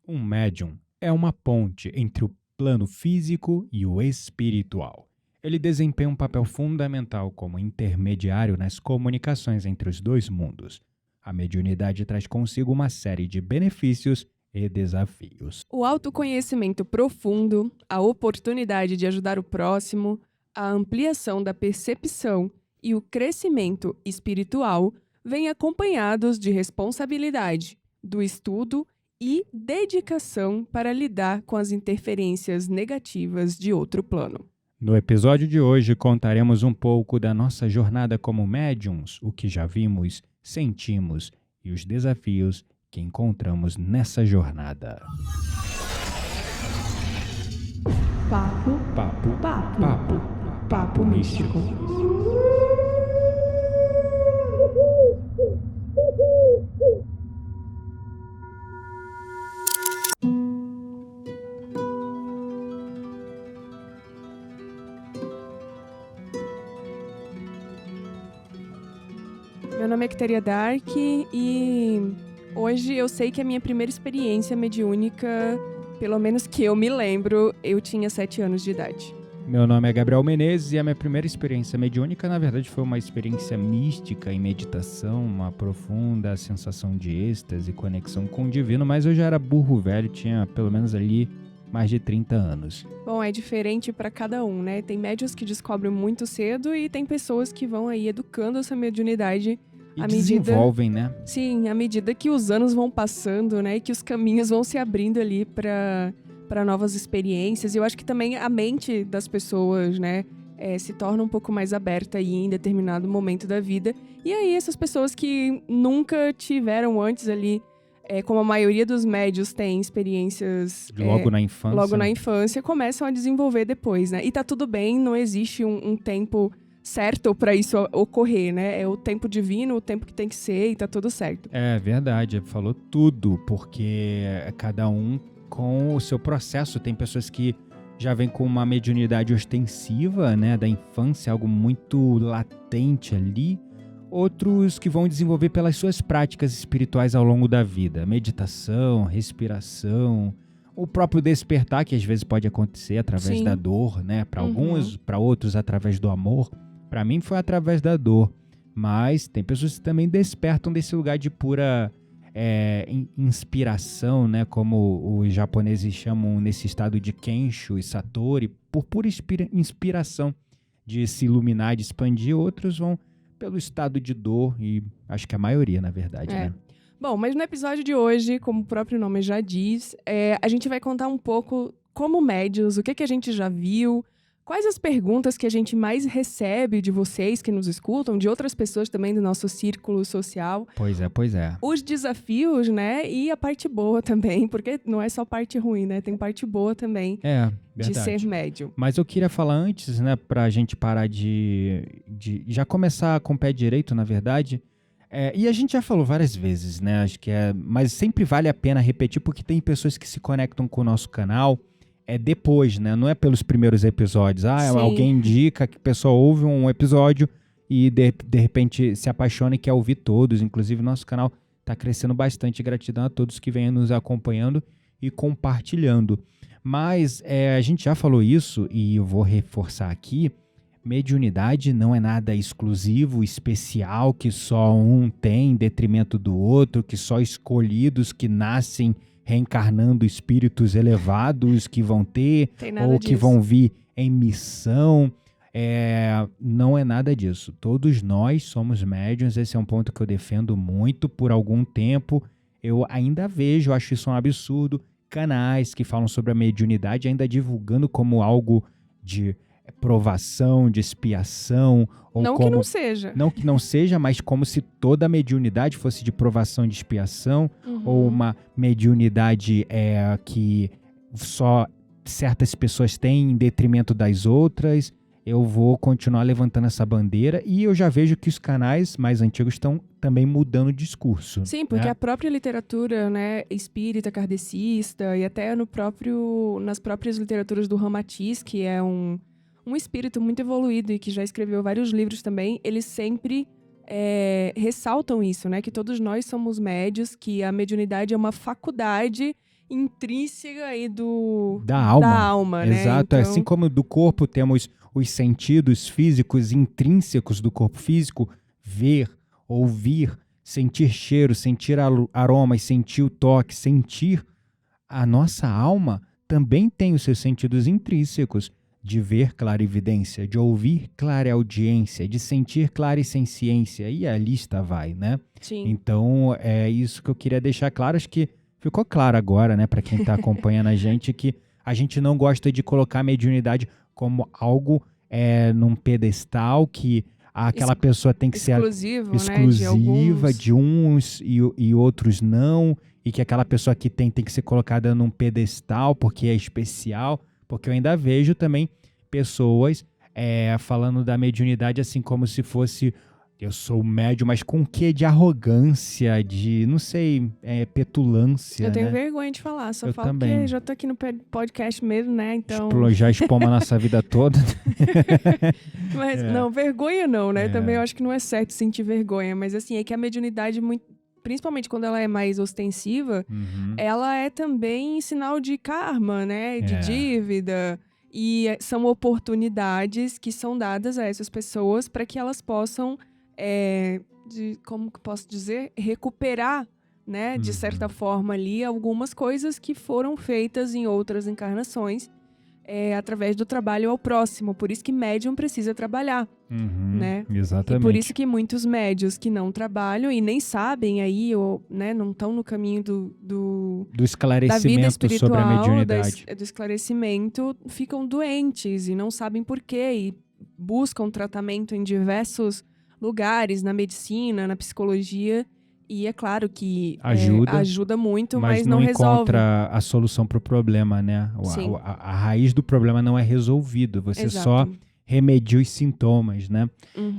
Um médium é uma ponte entre o plano físico e o espiritual. Ele desempenha um papel fundamental como intermediário nas comunicações entre os dois mundos. A mediunidade traz consigo uma série de benefícios e desafios. O autoconhecimento profundo, a oportunidade de ajudar o próximo, a ampliação da percepção e o crescimento espiritual vêm acompanhados de responsabilidade, do estudo e dedicação para lidar com as interferências negativas de outro plano. No episódio de hoje, contaremos um pouco da nossa jornada como médiums, o que já vimos, sentimos e os desafios que encontramos nessa jornada. Papo místico. Meu nome é Quitéria Dark e hoje eu sei que a minha primeira experiência mediúnica, pelo menos que eu me lembro, eu tinha 7 anos de idade. Meu nome é Gabriel Menezes e a minha primeira experiência mediúnica, na verdade, foi uma experiência mística em meditação, uma profunda sensação de êxtase e conexão com o divino, mas eu já era burro velho, tinha pelo menos ali mais de 30 anos. Bom, é diferente para cada um, né? Tem médiuns que descobrem muito cedo e tem pessoas que vão aí educando essa mediunidade E desenvolvem, né? Sim, à medida que os anos vão passando, né? E que os caminhos vão se abrindo ali para novas experiências. E eu acho que também a mente das pessoas, né? Se torna um pouco mais aberta aí em determinado momento da vida. E aí essas pessoas que nunca tiveram antes ali, como a maioria dos médios tem experiências Logo na infância. Logo na infância, começam a desenvolver depois, né? E tá tudo bem, não existe um tempo certo para isso ocorrer, né? É o tempo divino, o tempo que tem que ser e tá tudo certo. É verdade, falou tudo, porque cada um com o seu processo. Tem pessoas que já vêm com uma mediunidade ostensiva, né, da infância, algo muito latente ali. Outros que vão desenvolver pelas suas práticas espirituais ao longo da vida. Meditação, respiração, o próprio despertar, que às vezes pode acontecer através Sim. da dor, né? Para alguns, Uhum. para outros, através do amor. Para mim foi através da dor. Mas tem pessoas que também despertam desse lugar de pura inspiração, né? Como os japoneses chamam nesse estado de Kensho e Satori, por pura inspiração de se iluminar, de expandir. Outros vão pelo estado de dor, e acho que a maioria, na verdade, né? Bom, mas no episódio de hoje, como o próprio nome já diz, a gente vai contar um pouco como médios, o que a gente já viu, quais as perguntas que a gente mais recebe de vocês que nos escutam, de outras pessoas também do nosso círculo social. Pois é. Os desafios, né? E a parte boa também, porque não é só parte ruim, né? Tem parte boa também de ser médium. Mas eu queria falar antes, né, pra gente parar de já começar com o pé direito, na verdade. E a gente já falou várias vezes, né? Acho que mas sempre vale a pena repetir, porque tem pessoas que se conectam com o nosso canal depois, né? Não é pelos primeiros episódios. Sim. Alguém indica que a pessoa ouve um episódio e de repente se apaixona e quer ouvir todos. Inclusive, nosso canal está crescendo bastante. Gratidão a todos que vêm nos acompanhando e compartilhando. Mas a gente já falou isso e eu vou reforçar aqui. Mediunidade não é nada exclusivo, especial, que só um tem em detrimento do outro, que só escolhidos que nascem reencarnando espíritos elevados que vão ter, ou que vão vir em missão. Não é nada disso. Todos nós somos médiuns. Esse é um ponto que eu defendo muito. Por algum tempo eu ainda vejo, acho isso um absurdo, canais que falam sobre a mediunidade ainda divulgando como algo de provação, de expiação. Ou não como, que não seja. Não que não seja, mas como se toda mediunidade fosse de provação e de expiação, ou uma mediunidade que só certas pessoas têm em detrimento das outras. Eu vou continuar levantando essa bandeira e eu já vejo que os canais mais antigos estão também mudando o discurso. Sim, porque a própria literatura, né, espírita, kardecista e até nas próprias literaturas do Ramatiz, que é um espírito muito evoluído e que já escreveu vários livros também, eles sempre ressaltam isso, né? Que todos nós somos médios, que a mediunidade é uma faculdade intrínseca aí Da alma. da alma, né? Exato. Então, Assim como do corpo temos os sentidos físicos intrínsecos do corpo físico, ver, ouvir, sentir cheiro, sentir aromas, sentir o toque, sentir, a nossa alma também tem os seus sentidos intrínsecos de ver clarividência, de ouvir clareaudiência, de sentir clarissenciência, e a lista vai, né? sim. Então, é isso que eu queria deixar claro. Acho que ficou claro agora, né, para quem está acompanhando a gente, que a gente não gosta de colocar a mediunidade como algo num pedestal, que aquela pessoa tem que ser Exclusivo, né? exclusiva de uns e outros não, e que aquela pessoa que tem que ser colocada num pedestal porque é especial, porque eu ainda vejo também pessoas falando da mediunidade assim como se fosse, eu sou médium, mas com um quê de arrogância, de, não sei, petulância, Eu tenho né? vergonha de falar, só Eu falo também. que já tô aqui no podcast mesmo, né? Então. Já expomos a nossa vida toda. Mas não, vergonha não, né? Também eu acho que não é certo sentir vergonha, mas assim, é que a mediunidade, principalmente quando ela é mais ostensiva, ela é também sinal de karma, né? De dívida. E são oportunidades que são dadas a essas pessoas para que elas possam, como que posso dizer? Recuperar, né? De certa forma ali, algumas coisas que foram feitas em outras encarnações. Através do trabalho ao próximo. Por isso que médium precisa trabalhar, né? Exatamente. E por isso que muitos médios que não trabalham e nem sabem aí, ou né, não estão no caminho do da vida esclarecimento espiritual, sobre a mediunidade. do esclarecimento, ficam doentes e não sabem por quê. E buscam tratamento em diversos lugares, na medicina, na psicologia. E é claro que ajuda muito, mas não resolve. Encontra a solução para o problema, né? A raiz do problema não é resolvido, você só remedia os sintomas, né?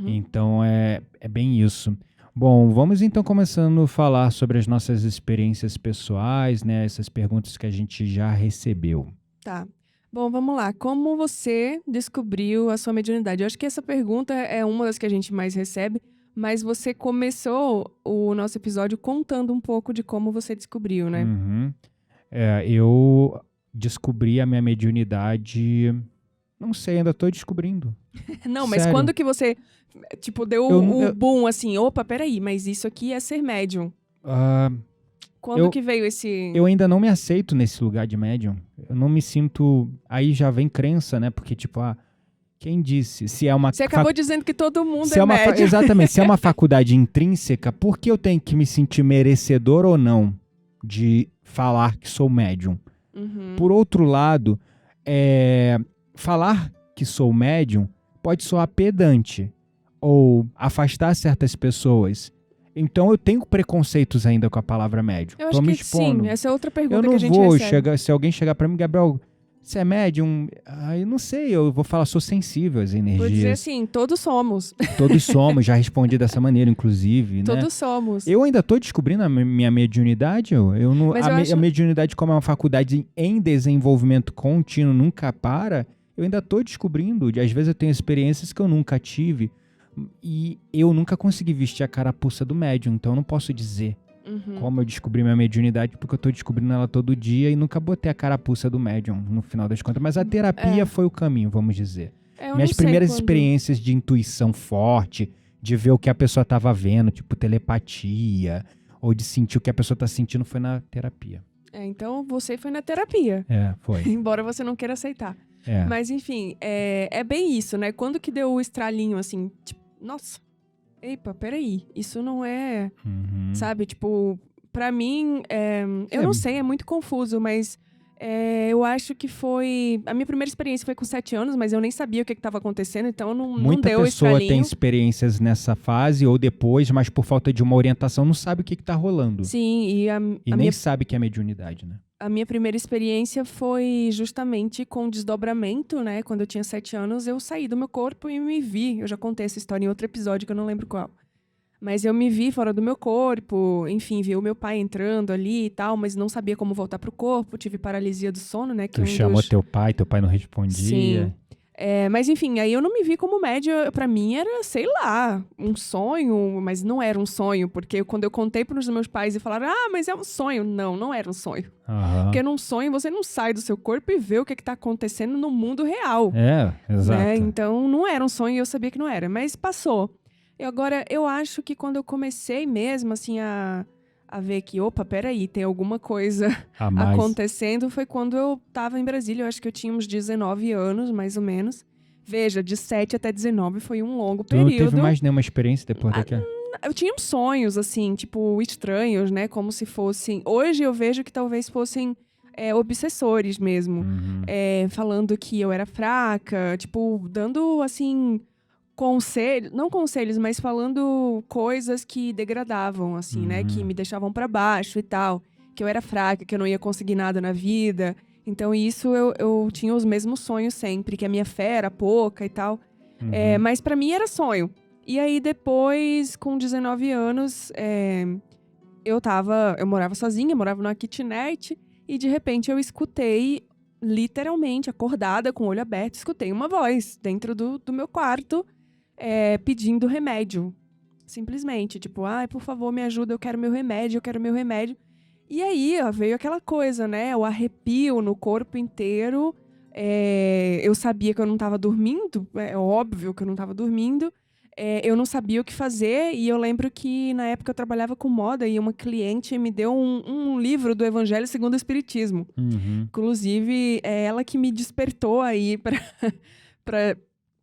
Então é bem isso. Bom, vamos então começando a falar sobre as nossas experiências pessoais, né? Essas perguntas que a gente já recebeu. Tá. Bom, vamos lá. Como você descobriu a sua mediunidade? Eu acho que essa pergunta é uma das que a gente mais recebe. Mas você começou o nosso episódio contando um pouco de como você descobriu, né? Eu descobri a minha mediunidade... Não sei, ainda estou descobrindo. Não, mas quando que você, deu o boom, assim, opa, peraí, mas isso aqui é ser médium. Quando que veio esse... Eu ainda não me aceito nesse lugar de médium. Eu não me sinto... Aí já vem crença, né? Porque, quem disse? Se é uma Você acabou dizendo que todo mundo é médium. Exatamente. Se é uma faculdade intrínseca, por que eu tenho que me sentir merecedor ou não de falar que sou médium? Por outro lado, falar que sou médium pode soar pedante ou afastar certas pessoas. Então eu tenho preconceitos ainda com a palavra médium. Eu acho que sim. Essa é outra pergunta que a gente recebe. Se alguém chegar pra mim, Gabriel... Você é médium? Eu não sei, eu vou falar, sou sensível às energias. Vou dizer assim, todos somos. Todos somos, já respondi dessa maneira, inclusive, né? Todos somos. Eu ainda estou descobrindo a minha mediunidade. A mediunidade, como é uma faculdade em desenvolvimento contínuo, nunca para, eu ainda estou descobrindo. Às vezes eu tenho experiências que eu nunca tive e eu nunca consegui vestir a carapuça do médium, então eu não posso dizer como eu descobri minha mediunidade, porque eu tô descobrindo ela todo dia e nunca botei a carapuça do médium, no final das contas. Mas a terapia foi o caminho, vamos dizer. Minhas primeiras experiências de intuição forte, de ver o que a pessoa tava vendo, tipo telepatia, ou de sentir o que a pessoa tá sentindo, foi na terapia. Então você foi na terapia. Foi. Embora você não queira aceitar. Mas enfim, é bem isso, né? Quando que deu o estralinho, assim, nossa... Epa, peraí, isso não é, sabe, pra mim, eu não sei, é muito confuso, mas eu acho que foi, a minha primeira experiência foi com 7 anos, mas eu nem sabia o que estava acontecendo, então não deu o estralinho. Muita pessoa tem experiências nessa fase ou depois, mas por falta de uma orientação não sabe o que tá rolando. Sim, e nem sabe que é mediunidade, né? A minha primeira experiência foi justamente com desdobramento, né? Quando eu tinha 7 anos, eu saí do meu corpo e me vi. Eu já contei essa história em outro episódio que eu não lembro qual. Mas eu me vi fora do meu corpo, enfim, vi o meu pai entrando ali e tal, mas não sabia como voltar pro corpo, tive paralisia do sono, né? Tu chamou teu pai não respondia. Sim. Mas enfim, aí eu não me vi como média. Pra mim era, sei lá, um sonho, mas não era um sonho. Porque quando eu contei pros meus pais e falaram, mas é um sonho. Não era um sonho. Porque num sonho você não sai do seu corpo e vê o que tá acontecendo no mundo real. Exato. Né? Então não era um sonho e eu sabia que não era. Mas passou. E agora, eu acho que quando eu comecei mesmo, assim, a ver que, opa, peraí, tem alguma coisa acontecendo, foi quando eu tava em Brasília. Eu acho que eu tinha uns 19 anos, mais ou menos. Veja, de 7 até 19 foi um longo período. Tu não teve mais nenhuma experiência depois daquela? Eu tinha uns sonhos, assim, tipo, estranhos, né? Como se fossem... Hoje eu vejo que talvez fossem obsessores mesmo. Falando que eu era fraca, tipo, dando, assim... conselhos, não conselhos, mas falando coisas que degradavam, assim, né? Que me deixavam pra baixo e tal. Que eu era fraca, que eu não ia conseguir nada na vida. Então, isso eu tinha os mesmos sonhos sempre, que a minha fé era pouca e tal. Mas pra mim era sonho. E aí, depois, com 19 anos, eu morava sozinha, morava numa kitnet. E, de repente, eu escutei, literalmente, acordada, com o olho aberto, escutei uma voz dentro do meu quarto, pedindo remédio. Simplesmente, tipo, por favor, me ajuda, eu quero meu remédio. E aí, veio aquela coisa, né? O arrepio no corpo inteiro. Eu sabia que eu não tava dormindo, é óbvio que eu não tava dormindo. Eu não sabia o que fazer, e eu lembro que na época eu trabalhava com moda e uma cliente me deu um livro do Evangelho segundo o Espiritismo. Inclusive, é ela que me despertou aí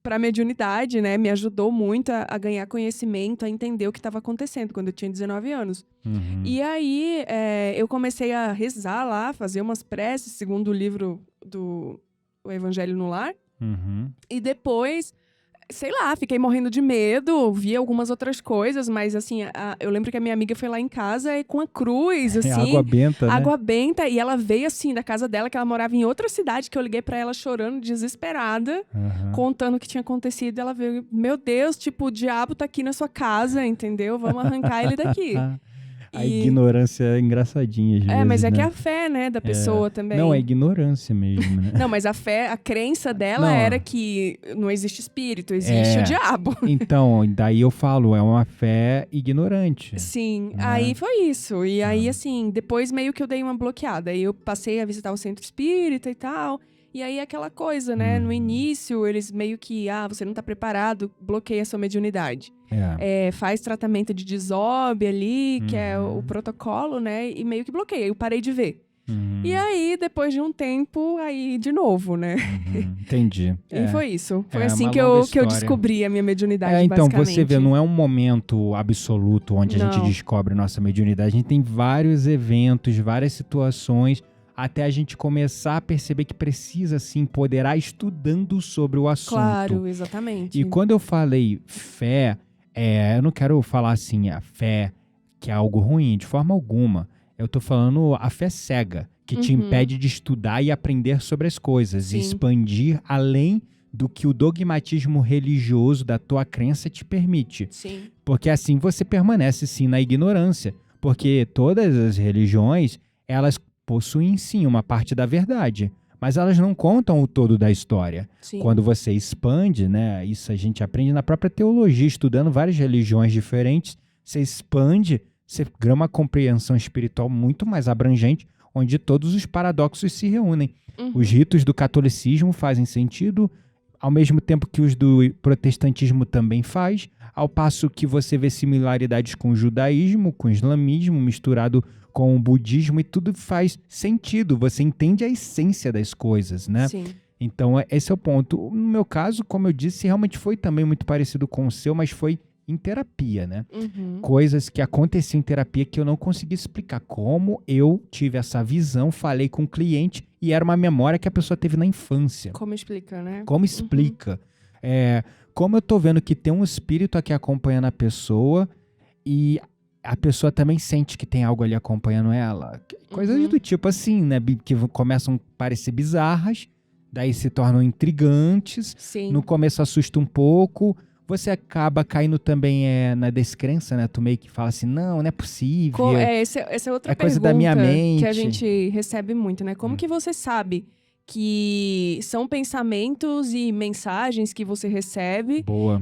pra mediunidade, né? Me ajudou muito a ganhar conhecimento, a entender o que estava acontecendo quando eu tinha 19 anos. E aí, eu comecei a rezar lá, fazer umas preces, segundo o livro do o Evangelho no Lar. E depois, sei lá, fiquei morrendo de medo, vi algumas outras coisas, mas assim, eu lembro que a minha amiga foi lá em casa com a cruz, assim. Água benta, né? Água benta, e ela veio assim, da casa dela, que ela morava em outra cidade, que eu liguei pra ela chorando, desesperada, contando o que tinha acontecido. Ela veio, meu Deus, tipo, o diabo tá aqui na sua casa, entendeu? Vamos arrancar ele daqui. A ignorância é engraçadinha, às vezes, mas é né? que é a fé, né, da pessoa também. Não, é ignorância mesmo, né? Não, mas a crença dela era que não existe espírito, existe o diabo. Então, daí eu falo, é uma fé ignorante. Sim, aí foi isso. E aí, assim, depois meio que eu dei uma bloqueada. Aí eu passei a visitar o centro espírita e tal. E aí aquela coisa, né? No início, eles meio que, você não tá preparado, bloqueia a sua mediunidade. Faz tratamento de desobe ali, que é o protocolo, né? E meio que bloqueia. Eu parei de ver. E aí, depois de um tempo, aí de novo, né? Entendi. E foi isso. Foi assim que eu descobri a minha mediunidade, então, basicamente. você vê, não é um momento absoluto onde a gente descobre nossa mediunidade. A gente tem vários eventos, várias situações, até a gente começar a perceber que precisa se empoderar estudando sobre o assunto. Claro, exatamente. E quando eu falei fé, eu não quero falar assim, a fé que é algo ruim, de forma alguma. Eu tô falando a fé cega, que te impede de estudar e aprender sobre as coisas, e expandir além do que o dogmatismo religioso da tua crença te permite. Sim. Porque assim você permanece sim na ignorância, porque todas as religiões, elas possuem sim uma parte da verdade, mas elas não contam o todo da história. Sim. Quando você expande, né, isso a gente aprende na própria teologia, estudando várias religiões diferentes, você expande, você ganha uma compreensão espiritual muito mais abrangente, onde todos os paradoxos se reúnem. Os ritos do catolicismo fazem sentido, ao mesmo tempo que os do protestantismo também faz, ao passo que você vê similaridades com o judaísmo, com o islamismo, misturado com o budismo, e tudo faz sentido, você entende a essência das coisas, né? Sim. Então, esse é o ponto. No meu caso, como eu disse, realmente foi também muito parecido com o seu, mas foi em terapia, né? Coisas que aconteciam em terapia que eu não conseguia explicar. Como eu tive essa visão, falei com o cliente e era uma memória que a pessoa teve na infância. Como explica, né? Como explica? Como eu tô vendo que tem um espírito aqui acompanhando a pessoa e a pessoa também sente que tem algo ali acompanhando ela. Coisas do tipo assim, né? Que começam a parecer bizarras, daí se tornam intrigantes. Sim. No começo assusta um pouco. Você acaba caindo também na descrença, né? Tu meio que fala assim, não é possível. Essa é outra pergunta coisa da minha mente. que a gente recebe muito, né? Como que você sabe que são pensamentos e mensagens que você recebe. Boa.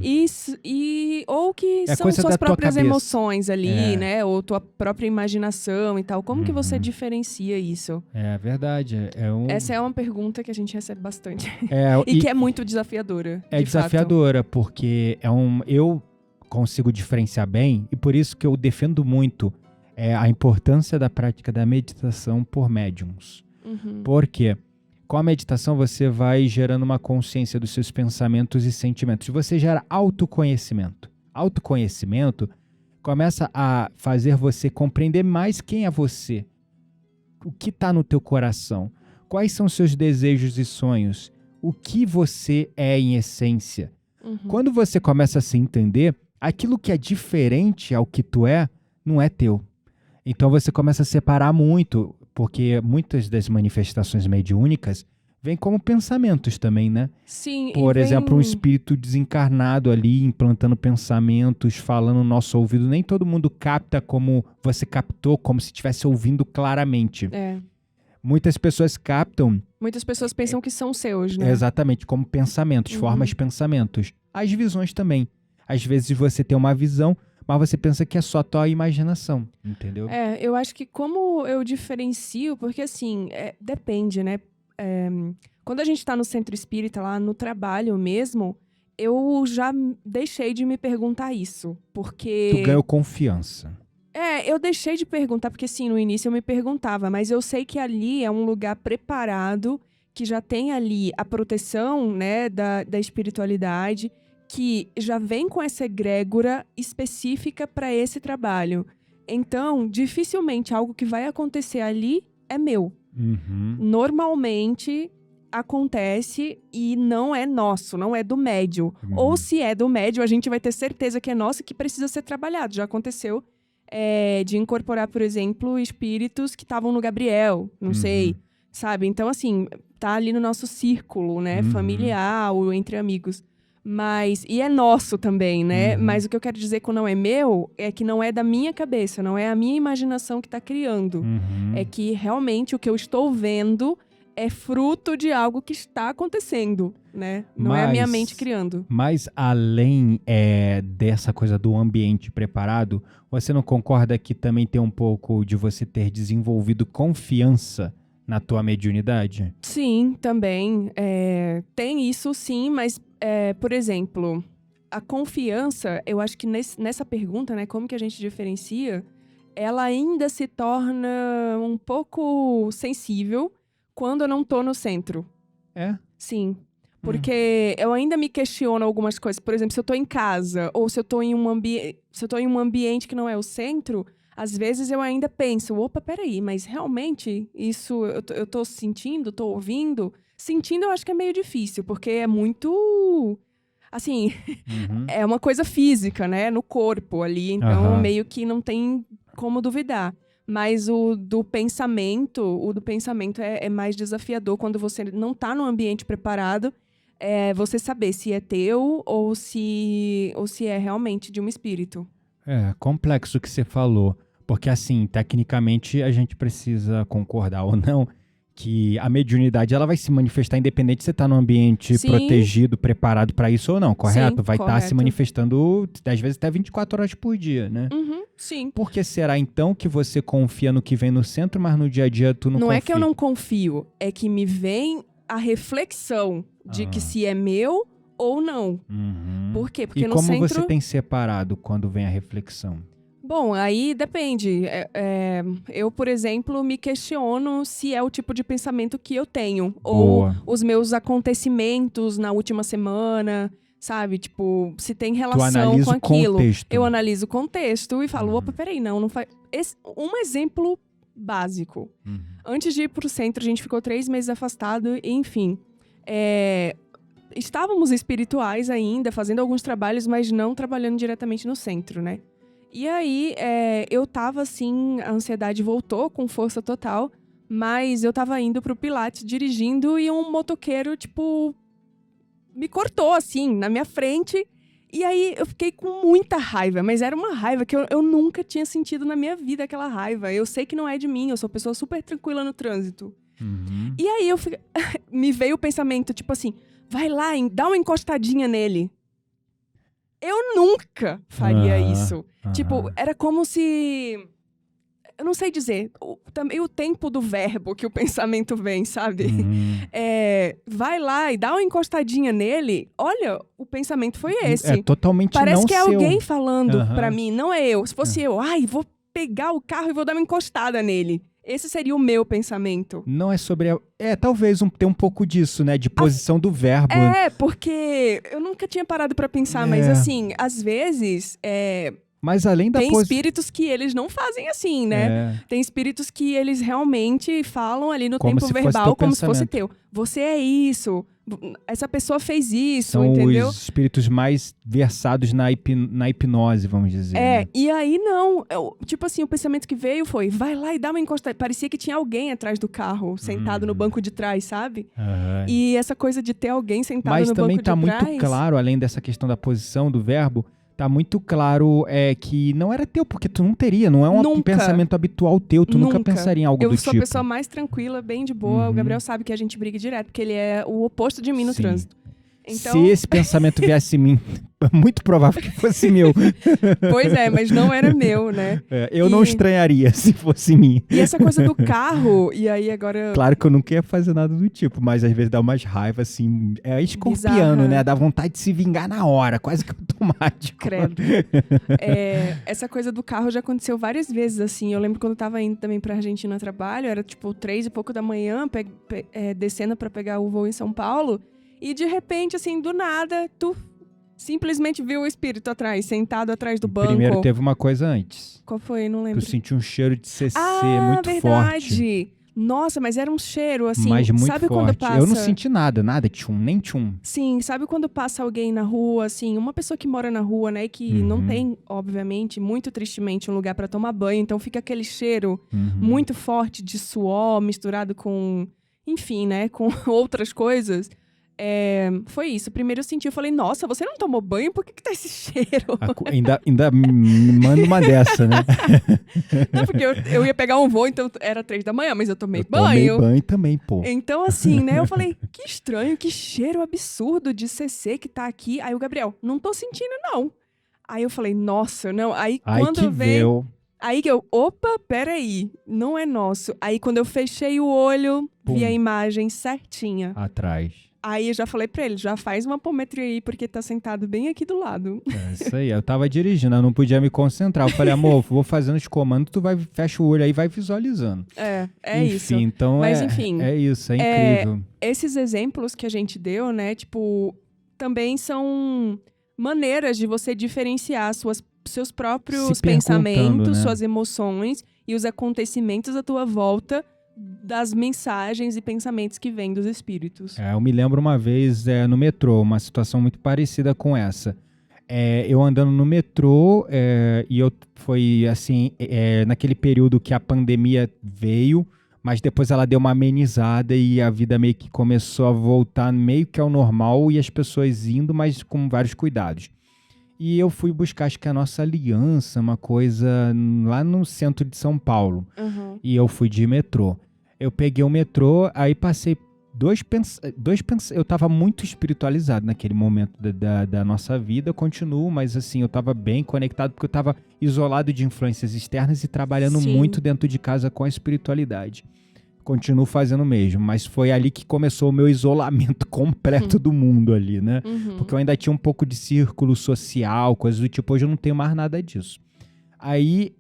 Ou que É são coisa suas da tua próprias cabeça. emoções ali, né? Ou tua própria imaginação e tal. Como que você diferencia isso? É verdade. Essa é uma pergunta que a gente recebe bastante. É, E que é muito desafiadora, é de desafiadora, porque eu consigo diferenciar bem, e por isso que eu defendo muito a importância da prática da meditação por médiums. Uhum. Porque com a meditação você vai gerando uma consciência dos seus pensamentos e sentimentos. Você gera autoconhecimento. Autoconhecimento começa a fazer você compreender mais quem é você, o que está no teu coração, quais são seus desejos e sonhos, o que você é em essência. Uhum. Quando você começa a se entender, aquilo que é diferente ao que tu é, não é teu. Então você começa a separar muito, porque muitas das manifestações mediúnicas vêm como pensamentos também, né? Sim. Por exemplo, um espírito desencarnado ali, implantando pensamentos, falando no nosso ouvido. Nem todo mundo capta como você captou, como se estivesse ouvindo claramente. Muitas pessoas captam... Muitas pessoas pensam que são seus, né? Exatamente, como pensamentos, formas de pensamentos. As visões também. Às vezes você tem uma visão, mas você pensa que é só a tua imaginação, entendeu? Eu acho que como eu diferencio, porque assim, depende, né? Quando a gente tá no centro espírita, lá no trabalho mesmo, eu já deixei de me perguntar isso, porque... Tu ganhou confiança. Eu deixei de perguntar, porque sim, no início eu me perguntava, mas eu sei que ali é um lugar preparado, que já tem ali a proteção, né, da espiritualidade, que já vem com essa egrégora específica para esse trabalho. Então, dificilmente algo que vai acontecer ali é meu. Uhum. Normalmente acontece e não é nosso, não é do médio. Ou se é do médio, a gente vai ter certeza que é nosso e que precisa ser trabalhado. Já aconteceu de incorporar, por exemplo, espíritos que estavam no Gabriel, não sei, sabe? Então, assim, tá ali no nosso círculo, né, familiar ou entre amigos. E é nosso também, né? Mas o que eu quero dizer com não é meu é que não é da minha cabeça, não é a minha imaginação que tá criando. É que realmente o que eu estou vendo é fruto de algo que está acontecendo, né? Não é a minha mente criando. Mas além dessa coisa do ambiente preparado, você não concorda que também tem um pouco de você ter desenvolvido confiança na tua mediunidade? Sim, também. Tem isso sim, mas, por exemplo, a confiança, eu acho que nessa pergunta, né, como que a gente diferencia, ela ainda se torna um pouco sensível quando eu não tô no centro. Sim. Porque eu ainda me questiono algumas coisas. Por exemplo, se eu tô em casa ou se eu tô em um ambiente que não é o centro, às vezes eu ainda penso, opa, peraí, mas realmente isso eu tô sentindo, tô ouvindo? Sentindo eu acho que é meio difícil, porque é muito... Assim, é uma coisa física, né? No corpo ali, então meio que não tem como duvidar. Mas o do pensamento é mais desafiador quando você não tá num ambiente preparado, você saber se é teu ou se é realmente de um espírito. Complexo o que você falou, porque assim, tecnicamente a gente precisa concordar ou não que a mediunidade ela vai se manifestar independente de você estar num ambiente protegido, preparado para isso ou não, correto? Sim, vai estar se manifestando, às vezes, até 24 horas por dia, né? Sim. Por que será, então, que você confia no que vem no centro, mas no dia a dia tu não confia? Não é que eu não confio, é que me vem a reflexão de que se é meu ou não. Por quê? Porque no centro... E como você tem separado quando vem a reflexão? Bom, aí depende. Eu, por exemplo, me questiono se é o tipo de pensamento que eu tenho. Boa. Ou os meus acontecimentos na última semana, sabe? Tipo, se tem relação com aquilo. Contexto. Eu analiso o contexto e falo, opa, peraí, não faz... Um exemplo básico. Antes de ir pro centro, a gente ficou 3 meses afastado, e, enfim. Estávamos espirituais ainda, fazendo alguns trabalhos, mas não trabalhando diretamente no centro, né? E aí, eu tava assim, a ansiedade voltou com força total, mas eu tava indo pro Pilates dirigindo e um motoqueiro, tipo, me cortou assim, na minha frente. E aí eu fiquei com muita raiva, mas era uma raiva que eu nunca tinha sentido na minha vida, aquela raiva. Eu sei que não é de mim, eu sou uma pessoa super tranquila no trânsito. Uhum. E aí me veio o pensamento, tipo assim, vai lá, dá uma encostadinha nele. Eu nunca faria isso. Tipo, era como se... Eu não sei dizer. Também o tempo do verbo que o pensamento vem, sabe? Vai lá e dá uma encostadinha nele. Olha, o pensamento foi esse. É totalmente Parece não que é seu. alguém falando pra mim, não é eu. Se fosse eu, vou pegar o carro e vou dar uma encostada nele. Esse seria o meu pensamento. Não é sobre... talvez ter um pouco disso, né? De posição do verbo. Porque eu nunca tinha parado pra pensar, mas assim, às vezes... Mas além da Tem espíritos que eles não fazem assim, né? Tem espíritos que eles realmente falam ali no como tempo verbal como se fosse teu. Você é isso, essa pessoa fez isso, São entendeu? os espíritos mais versados na hipnose, vamos dizer. Né? E aí não. Tipo assim, o pensamento que veio foi, vai lá e dá uma encostada. Parecia que tinha alguém atrás do carro, sentado no banco de trás, sabe? E essa coisa de ter alguém sentado no banco de trás... Mas também tá muito claro, além dessa questão da posição do verbo, tá muito claro que não era teu, porque tu não teria, não é um pensamento habitual teu, tu nunca pensaria em algo do tipo. Eu sou a pessoa mais tranquila, bem de boa, o Gabriel sabe que a gente briga direto, porque ele é o oposto de mim no trânsito. Então... Se esse pensamento viesse em mim, é muito provável que fosse meu. Pois é, mas não era meu, né? Eu não estranharia se fosse mim. E essa coisa do carro, e aí agora... Claro que eu nunca ia fazer nada do tipo, mas às vezes dá umas raivas, assim, escorpiano, né? Dá vontade de se vingar na hora, quase que automático. Credo. Essa coisa do carro já aconteceu várias vezes, assim. Eu lembro quando eu tava indo também pra Argentina a trabalho, era tipo 3 e pouco da manhã, descendo pra pegar o voo em São Paulo, e de repente, assim, do nada, tu simplesmente viu o espírito atrás, sentado atrás do banco. Primeiro teve uma coisa antes. Qual foi? Não lembro. Tu sentiu um cheiro de CC muito verdade. forte. Nossa, mas era um cheiro, assim, mas muito sabe forte. Quando passa... Eu não senti nada, nem tchum. Sim, sabe quando passa alguém na rua, assim, uma pessoa que mora na rua, né, que não tem, obviamente, muito tristemente, um lugar pra tomar banho, então fica aquele cheiro muito forte de suor misturado com, enfim, né, com outras coisas. Foi isso. Primeiro eu senti, eu falei, nossa, você não tomou banho? Por que tá esse cheiro? Ainda me manda uma dessa, né? Não, porque eu ia pegar um voo, então era 3 da manhã, mas eu tomei banho. Tomei banho também, pô. Então, assim, né, eu falei, que estranho, que cheiro absurdo de CC que tá aqui. Aí o Gabriel, não tô sentindo, não. Aí eu falei, nossa, não. Aí quando veio... Aí que opa, peraí, não é nosso. Aí quando eu fechei o olho, vi a imagem certinha. Atrás. Aí eu já falei pra ele, já faz uma apometria aí, porque tá sentado bem aqui do lado. Isso aí, eu tava dirigindo, eu não podia me concentrar. Eu falei, amor, vou fazendo os comandos, tu fecha o olho aí e vai visualizando. Enfim, isso. Então mas enfim. É isso, é incrível. Esses exemplos que a gente deu, né, tipo, também são maneiras de você diferenciar seus próprios pensamentos, né? Suas emoções e os acontecimentos à tua volta das mensagens e pensamentos que vêm dos espíritos. Eu me lembro uma vez no metrô, uma situação muito parecida com essa. Eu andando no metrô e foi assim, naquele período que a pandemia veio, mas depois ela deu uma amenizada e a vida meio que começou a voltar meio que ao normal e as pessoas indo, mas com vários cuidados. E eu fui buscar, acho que a Nossa Aliança, uma coisa lá no centro de São Paulo. E eu fui de metrô. Eu peguei o metrô, aí passei eu tava muito espiritualizado naquele momento da nossa vida. Eu continuo, mas assim, eu tava bem conectado porque eu tava isolado de influências externas e trabalhando muito dentro de casa com a espiritualidade. Continuo fazendo o mesmo, mas foi ali que começou o meu isolamento completo do mundo ali, né? Porque eu ainda tinha um pouco de círculo social, coisas do tipo, hoje eu não tenho mais nada disso. Aí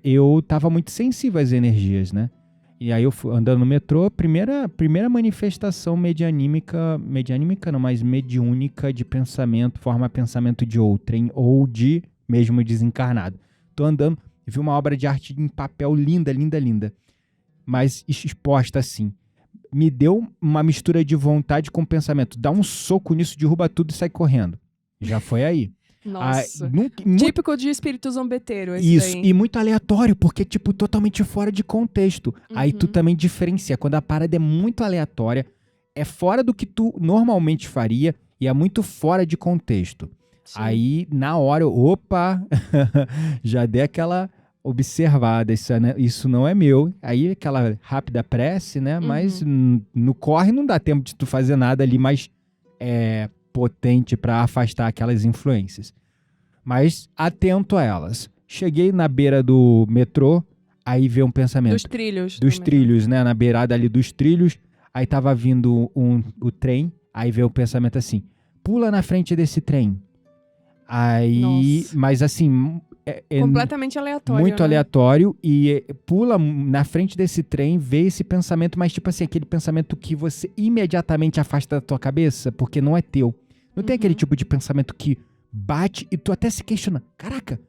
eu tava muito sensível às energias, né? E aí eu fui andando no metrô, primeira manifestação mediúnica não, mas mediúnica de pensamento, forma pensamento de outrem ou de mesmo desencarnado. Tô andando e vi uma obra de arte em papel linda, linda, linda. Mas exposta assim. Me deu uma mistura de vontade com pensamento. Dá um soco nisso, derruba tudo e sai correndo. Já foi aí. Nossa. Típico de espírito zombeteiro. Isso, e muito aleatório, porque tipo, totalmente fora de contexto. Aí tu também diferencia. Quando a parada é muito aleatória, é fora do que tu normalmente faria e é muito fora de contexto. Sim. Aí, na hora, já dei aquela observada, isso não é meu. Aí aquela rápida prece, né? Mas no corre não dá tempo de tu fazer nada ali mais potente para afastar aquelas influências. Mas atento a elas. Cheguei na beira do metrô, aí veio um pensamento. Dos trilhos, né? Na beirada ali dos trilhos, aí tava vindo o trem, aí veio o pensamento assim, pula na frente desse trem. Aí, Nossa. mas assim... completamente aleatório, muito né? aleatório e pula na frente desse trem, vê esse pensamento, mas tipo assim, aquele pensamento que você imediatamente afasta da tua cabeça, porque não é teu. Não tem aquele tipo de pensamento que bate e tu até se questiona, caraca,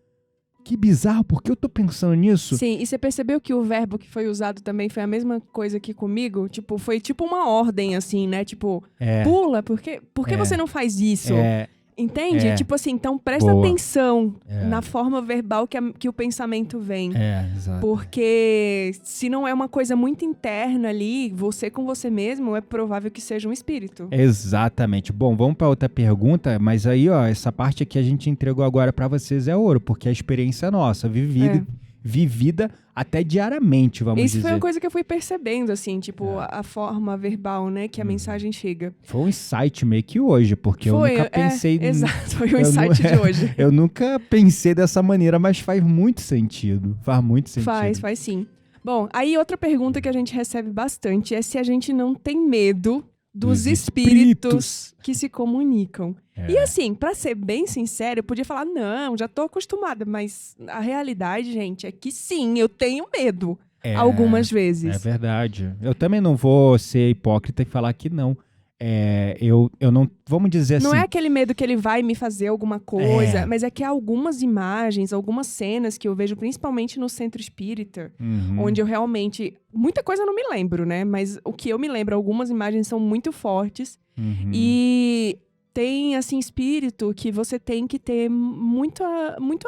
que bizarro, por que eu tô pensando nisso? Sim, e você percebeu que o verbo que foi usado também foi a mesma coisa que comigo? Tipo, foi tipo uma ordem, assim, né? Tipo, pula, por que você não faz isso? Entende? Tipo assim, então presta atenção na forma verbal que o pensamento vem. Exato. Porque se não é uma coisa muito interna ali, você com você mesmo, é provável que seja um espírito. Exatamente. Bom, vamos para outra pergunta, mas aí, ó, essa parte aqui a gente entregou agora para vocês é ouro, porque a experiência é nossa, vivida até diariamente, vamos dizer. Isso foi uma coisa que eu fui percebendo, assim, tipo, a forma verbal, né, que a mensagem chega. Foi um insight meio que hoje, porque eu nunca pensei... Exato, foi o insight de hoje. Eu nunca pensei dessa maneira, mas faz muito sentido. Faz muito sentido. Faz sim. Bom, aí outra pergunta que a gente recebe bastante é se a gente não tem medo dos espíritos que se comunicam. E assim, pra ser bem sincero, eu podia falar, não, já tô acostumada, mas a realidade, gente, é que sim, eu tenho medo algumas vezes. É verdade. Eu também não vou ser hipócrita e falar que não. Eu não, vamos dizer assim... Não é aquele medo que ele vai me fazer alguma coisa, mas é que há algumas imagens, algumas cenas que eu vejo, principalmente no centro espírita, onde eu realmente... Muita coisa eu não me lembro, né? Mas o que eu me lembro, algumas imagens são muito fortes. E tem, assim, espírito que você tem que ter muito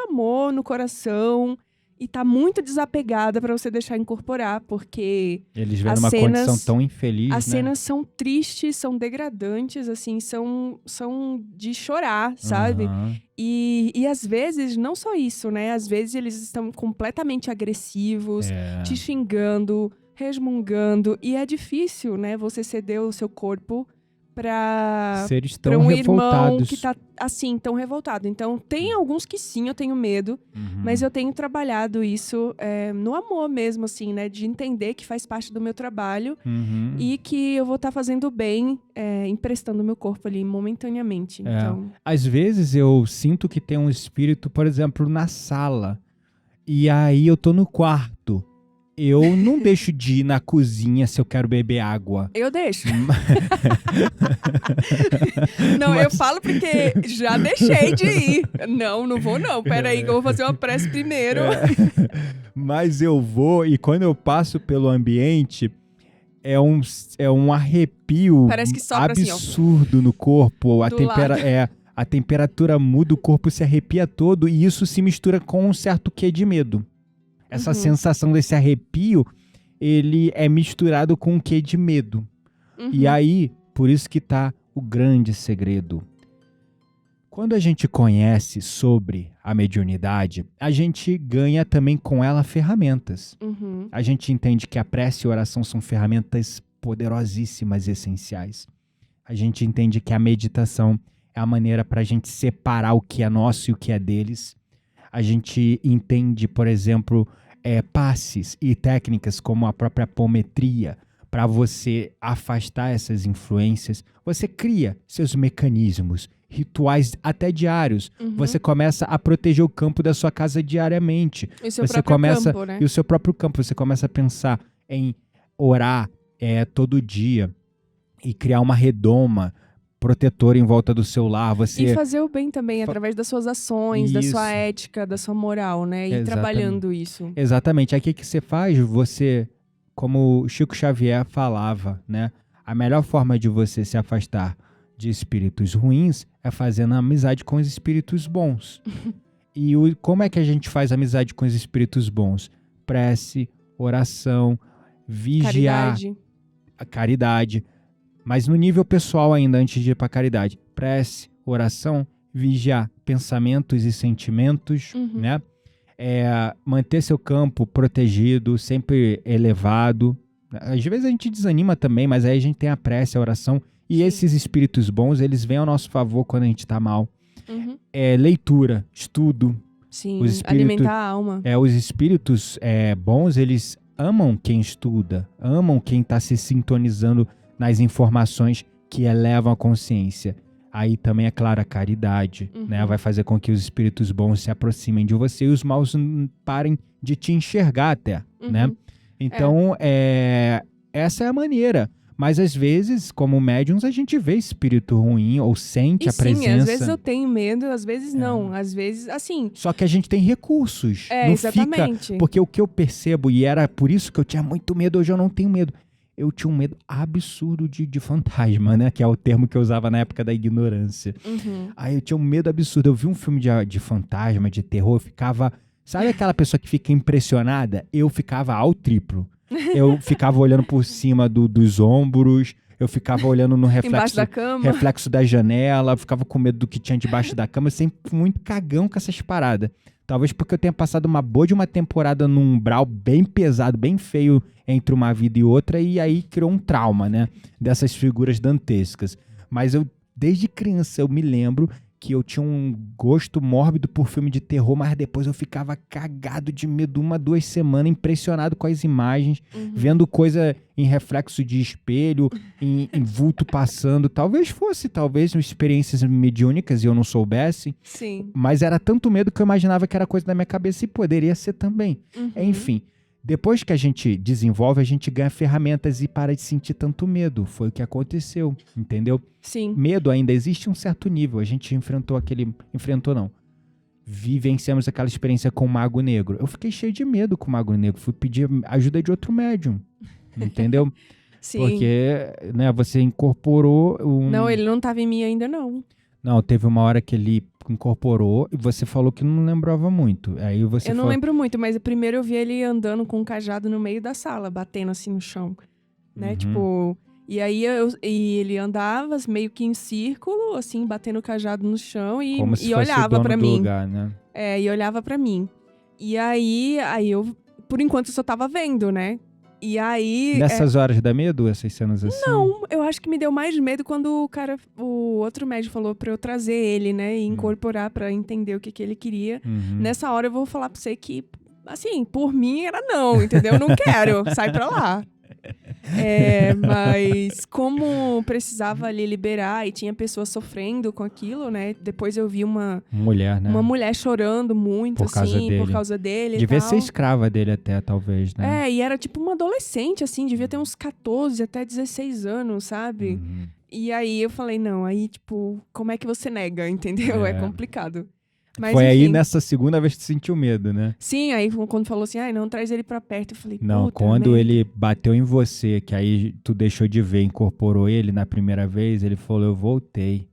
amor no coração e tá muito desapegada pra você deixar incorporar, porque eles vêm numa condição tão infeliz, as né? cenas são tristes, são degradantes, assim, são de chorar, sabe? E às vezes, não só isso, né? Às vezes eles estão completamente agressivos, te xingando, resmungando, e é difícil, né? Você ceder o seu corpo pra um irmão que tá assim, tão revoltado. Então, tem alguns que sim, eu tenho medo, mas eu tenho trabalhado isso no amor mesmo, assim, né? De entender que faz parte do meu trabalho e que eu vou estar fazendo bem, emprestando meu corpo ali momentaneamente. Então... Às vezes eu sinto que tem um espírito, por exemplo, na sala, e aí eu tô no quarto. Eu não deixo de ir na cozinha se eu quero beber água. Eu deixo. Não, eu falo porque já deixei de ir. Não vou não. Peraí que eu vou fazer uma prece primeiro. Mas eu vou e quando eu passo pelo ambiente, é um arrepio absurdo assim, no corpo. A temperatura muda, o corpo se arrepia todo e isso se mistura com um certo quê de medo. Essa sensação desse arrepio, ele é misturado com um quê de medo. E aí, por isso que tá o grande segredo. Quando a gente conhece sobre a mediunidade, a gente ganha também com ela ferramentas. A gente entende que a prece e a oração são ferramentas poderosíssimas e essenciais. A gente entende que a meditação é a maneira para a gente separar o que é nosso e o que é deles. A gente entende, por exemplo, passes e técnicas como a própria apometria para você afastar essas influências. Você cria seus mecanismos, rituais até diários. Você começa a proteger o campo da sua casa diariamente. E seu próprio campo, né? E o seu próprio campo. Você começa a pensar em orar todo dia e criar uma redoma protetor em volta do seu lar. E fazer o bem também, através das suas ações, da sua ética, da sua moral, né? E trabalhando isso. Exatamente. Aí o que você faz? Você, como Chico Xavier falava, né? A melhor forma de você se afastar de espíritos ruins é fazendo amizade com os espíritos bons. E como é que a gente faz amizade com os espíritos bons? Prece, oração, vigiar, a caridade. Mas no nível pessoal ainda, antes de ir para a caridade. Prece, oração, vigiar pensamentos e sentimentos, né? Manter seu campo protegido, sempre elevado. Às vezes a gente desanima também, mas aí a gente tem a prece, a oração. E Sim. esses espíritos bons, eles vêm ao nosso favor quando a gente tá mal. Uhum. Leitura, estudo. Sim, Os espíritos, alimentar a alma. Os espíritos bons, eles amam quem estuda, amam quem está se sintonizando nas informações que elevam a consciência. Aí também, é claro, a caridade, né? Vai fazer com que os espíritos bons se aproximem de você e os maus parem de te enxergar até, né? Então, essa é a maneira. Mas às vezes, como médiums, a gente vê espírito ruim ou sente a presença. Sim, às vezes eu tenho medo, às vezes não. Às vezes, assim... Só que a gente tem recursos. Não exatamente. Fica, porque o que eu percebo, e era por isso que eu tinha muito medo, hoje eu não tenho medo. Eu tinha um medo absurdo de fantasma, né? Que é o termo que eu usava na época da ignorância. Aí eu tinha um medo absurdo. Eu vi um filme de fantasma, de terror, eu ficava... Sabe aquela pessoa que fica impressionada? Eu ficava ao triplo. Eu ficava olhando por cima dos ombros, eu ficava olhando no Embaixo da cama. reflexo da janela, eu ficava com medo do que tinha debaixo da cama, eu sempre fui muito cagão com essas paradas. Talvez porque eu tenha passado uma boa de uma temporada num umbral bem pesado, bem feio entre uma vida e outra, e aí criou um trauma, né? Dessas figuras dantescas. Mas desde criança, eu me lembro que eu tinha um gosto mórbido por filme de terror, mas depois eu ficava cagado de medo 1-2 semanas, impressionado com as imagens, vendo coisa em reflexo de espelho, em vulto passando. Talvez experiências mediúnicas e eu não soubesse. Sim. Mas era tanto medo que eu imaginava que era coisa da minha cabeça e poderia ser também. Enfim, depois que a gente desenvolve, a gente ganha ferramentas e para de sentir tanto medo. Foi o que aconteceu, entendeu? Sim. Medo ainda existe em um certo nível. A gente vivenciamos aquela experiência com o Mago Negro. Eu fiquei cheio de medo com o Mago Negro. Fui pedir ajuda de outro médium, entendeu? Sim. Porque, né, você incorporou Não, ele não estava em mim ainda, não. Não, teve uma hora que ele incorporou e você falou que não lembrava muito. Aí você Eu não lembro muito, mas primeiro eu vi ele andando com um cajado no meio da sala, batendo assim no chão, né? Tipo, e aí ele andava meio que em círculo, assim, batendo o cajado no chão e olhava pra mim. Lugar, né? E olhava pra mim. E aí eu, por enquanto, só tava vendo, né? E aí... Nessas horas dá medo, essas cenas assim? Não, eu acho que me deu mais medo quando o outro médico falou pra eu trazer ele, né? E incorporar pra entender o que ele queria. Nessa hora eu vou falar pra você que, assim, por mim era não, entendeu? Não quero, sai pra lá. Mas como precisava ali liberar e tinha pessoas sofrendo com aquilo, né? Depois eu vi uma mulher, né? Uma mulher chorando muito, por causa dele. Devia ser escrava dele até, talvez, né? E era tipo uma adolescente, assim, devia ter uns 14 até 16 anos, sabe? E aí eu falei, não, aí tipo, como é que você nega, entendeu? É complicado. Mas, foi enfim, aí nessa segunda vez que tu sentiu medo, né? Sim, aí quando falou assim, não, traz ele pra perto, eu falei, não, quando ele bateu em você, que aí tu deixou de ver, incorporou ele na primeira vez, ele falou, eu voltei.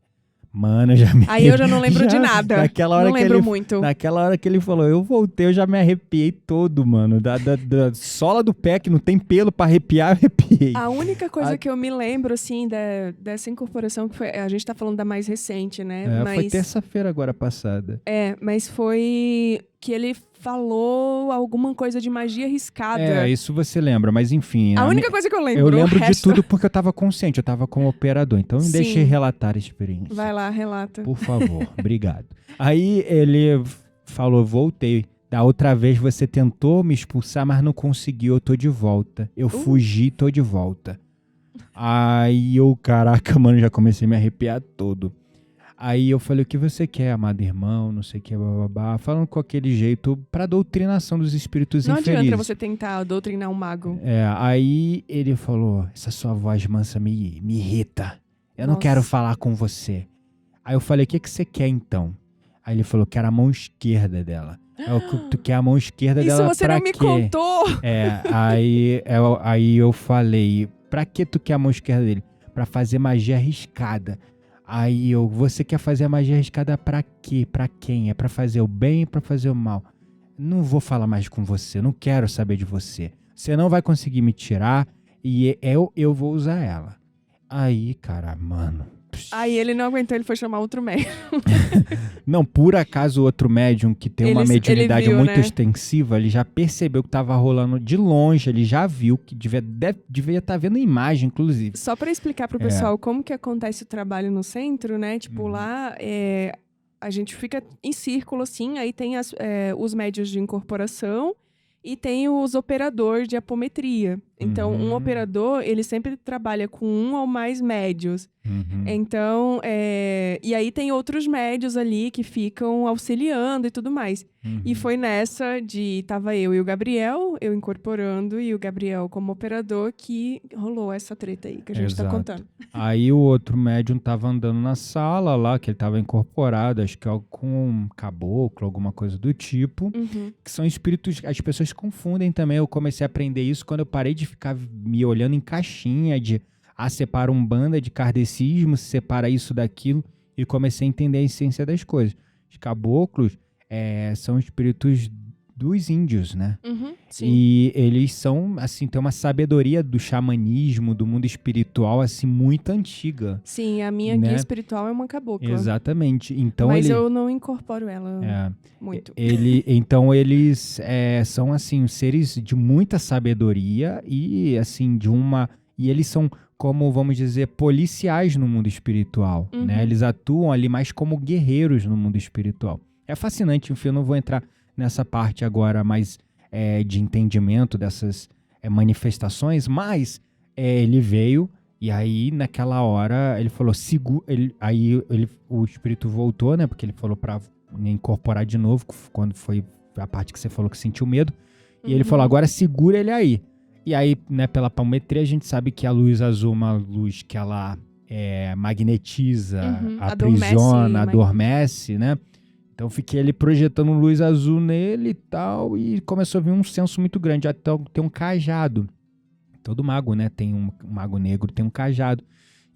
Mano, Aí eu já não lembro de nada. Naquela hora não lembro muito. Naquela hora que ele falou, eu voltei, eu já me arrepiei todo, mano. Da sola do pé, que não tem pelo pra arrepiar, eu arrepiei. A única coisa que eu me lembro, assim, dessa incorporação, que foi, a gente tá falando da mais recente, né? Foi terça-feira agora passada. Mas foi que ele falou alguma coisa de magia arriscada. Isso você lembra, mas enfim. A única coisa que eu lembro. Eu lembro de tudo porque eu tava consciente, eu tava como operador. Então me deixe relatar a experiência. Vai lá, relata. Por favor, obrigado. Aí ele falou, voltei. Da outra vez você tentou me expulsar, mas não conseguiu, eu tô de volta. Eu fugi, tô de volta. Aí eu, caraca, mano, já comecei a me arrepiar todo. Aí eu falei, o que você quer, amado irmão, não sei o que, bababá, falando com aquele jeito pra doutrinação dos espíritos infelizes. Não adianta você tentar doutrinar um mago. Aí ele falou, essa sua voz mansa me irrita, eu não quero falar com você. Aí eu falei, o que você quer então? Aí ele falou, quero a mão esquerda dela. Tu quer a mão esquerda dela pra quê? Isso você não me contou! Aí eu falei, pra que tu quer a mão esquerda dele? Pra fazer magia arriscada. Aí você quer fazer a magia arriscada pra quê? Pra quem? É pra fazer o bem e pra fazer o mal? Não vou falar mais com você, não quero saber de você. Você não vai conseguir me tirar e eu vou usar ela. Aí, cara, mano, Aí ele não aguentou, ele foi chamar outro médico. Não, por acaso o outro médium que tem uma mediunidade viu, muito né? extensiva, ele já percebeu que estava rolando de longe, ele já viu que devia estar vendo a imagem, inclusive. Só para explicar pro pessoal como que acontece o trabalho no centro, né? Tipo, lá a gente fica em círculo, assim, aí tem os médios de incorporação e tem os operadores de apometria. Então, um operador, ele sempre trabalha com um ou mais médios. Então, e aí tem outros médios ali que ficam auxiliando e tudo mais. E foi nessa tava eu e o Gabriel, eu incorporando e o Gabriel como operador, que rolou essa treta aí que a gente tá contando. Aí o outro médium tava andando na sala lá, que ele tava incorporado, acho que com um caboclo, alguma coisa do tipo, que são espíritos, as pessoas confundem também. Eu comecei a aprender isso quando eu parei de ficar me olhando em caixinha separa Umbanda de kardecismo, separa isso daquilo, e comecei a entender a essência das coisas. Os caboclos são espíritos dos índios, né? Sim. E eles são, assim, tem uma sabedoria do xamanismo, do mundo espiritual, assim, muito antiga. Sim, a minha guia espiritual é uma cabocla. Exatamente. Então, mas eu não incorporo ela muito. Então eles são, assim, seres de muita sabedoria e, assim, e eles são, como, vamos dizer, policiais no mundo espiritual, né? Eles atuam ali mais como guerreiros no mundo espiritual. É fascinante, enfim, eu não vou entrar nessa parte agora mais de entendimento dessas manifestações, mas ele veio e aí naquela hora ele falou, o espírito voltou, né? Porque ele falou para incorporar de novo, quando foi a parte que você falou que sentiu medo, e ele falou, agora segura ele aí. E aí, né, pela palmetria, a gente sabe que a luz azul é uma luz que ela magnetiza, aprisiona, adormece, né? Então, fiquei ali projetando luz azul nele e tal, e começou a vir um senso muito grande. Até tem um cajado. Todo mago, né? Tem um mago negro, tem um cajado.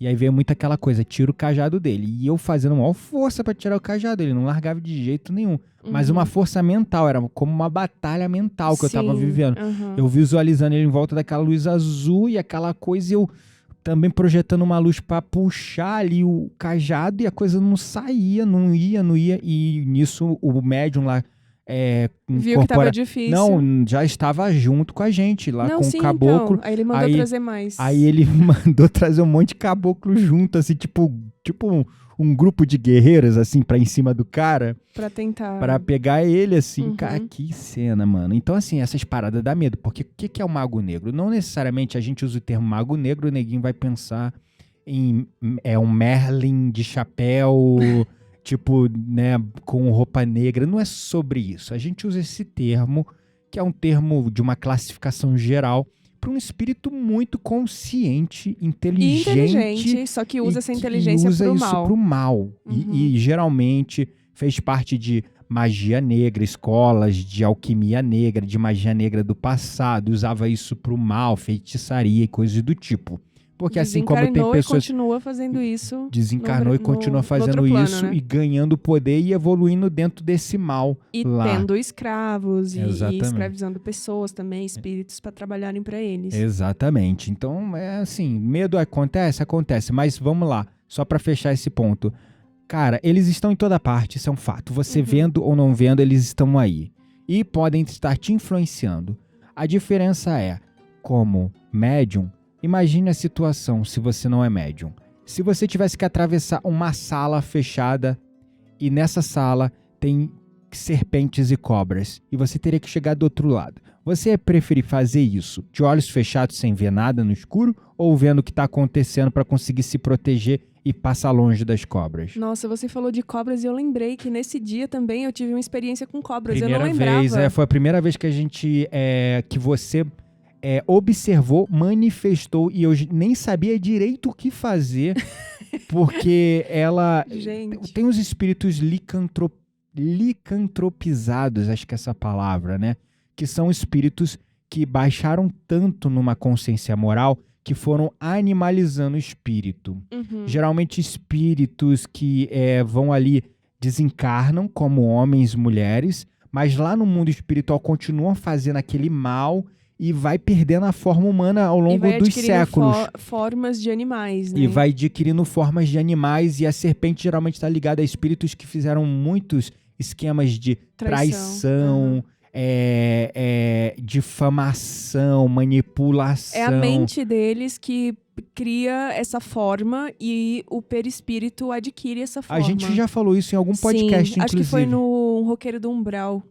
E aí veio muito aquela coisa, tira o cajado dele. E eu fazendo maior força pra tirar o cajado, ele não largava de jeito nenhum. Mas uma força mental, era como uma batalha mental que eu tava vivendo. Eu visualizando ele em volta daquela luz azul e aquela coisa, e eu também projetando uma luz pra puxar ali o cajado, e a coisa não saía, não ia. E nisso o médium lá viu que tava difícil. Não, já estava junto com a gente lá com o caboclo. Então. Aí ele mandou trazer mais. Aí ele mandou trazer um monte de caboclo junto, assim, tipo um grupo de guerreiros, assim, pra em cima do cara. Pra tentar. Pra pegar ele, assim. Cara, que cena, mano. Então, assim, essas paradas dá medo. Porque o que é o mago negro? Não necessariamente a gente usa o termo mago negro, o neguinho vai pensar em um Merlin de chapéu... tipo, né, com roupa negra. Não é sobre isso. A gente usa esse termo, que é um termo de uma classificação geral, para um espírito muito consciente, inteligente, só que usa essa inteligência pro mal. Isso pro mal. E geralmente fez parte de magia negra, escolas de alquimia negra, de magia negra do passado, usava isso pro mal, feitiçaria e coisas do tipo. Porque assim como tem pessoas... e continua fazendo isso. Desencarnou e continua fazendo isso, né? E ganhando poder e evoluindo dentro desse mal e lá. Tendo escravos e escravizando pessoas também, espíritos, para trabalharem para eles. Exatamente. Então, assim, medo acontece, mas vamos lá, só para fechar esse ponto. Cara, eles estão em toda parte, isso é um fato. Você vendo ou não vendo, eles estão aí. E podem estar te influenciando. A diferença é, como médium, imagine a situação se você não é médium. Se você tivesse que atravessar uma sala fechada e nessa sala tem serpentes e cobras e você teria que chegar do outro lado. Você ia preferir fazer isso de olhos fechados sem ver nada no escuro ou vendo o que está acontecendo para conseguir se proteger e passar longe das cobras? Nossa, você falou de cobras e eu lembrei que nesse dia também eu tive uma experiência com cobras. Primeira eu não lembrava. Vez, foi a primeira vez que a gente, que você... observou, manifestou, e eu nem sabia direito o que fazer, porque ela tem os espíritos licantropizados, acho que é essa palavra, né? Que são espíritos que baixaram tanto numa consciência moral que foram animalizando o espírito. Geralmente espíritos que vão ali, desencarnam como homens, mulheres, mas lá no mundo espiritual continuam fazendo aquele mal e vai perdendo a forma humana ao longo dos séculos. Formas de animais, né? E vai adquirindo formas de animais, e a serpente geralmente está ligada a espíritos que fizeram muitos esquemas de traição, difamação, manipulação. É a mente deles que cria essa forma e o perispírito adquire essa forma. A gente já falou isso em algum podcast, Sim, inclusive. acho que foi no Roqueiro do Umbral.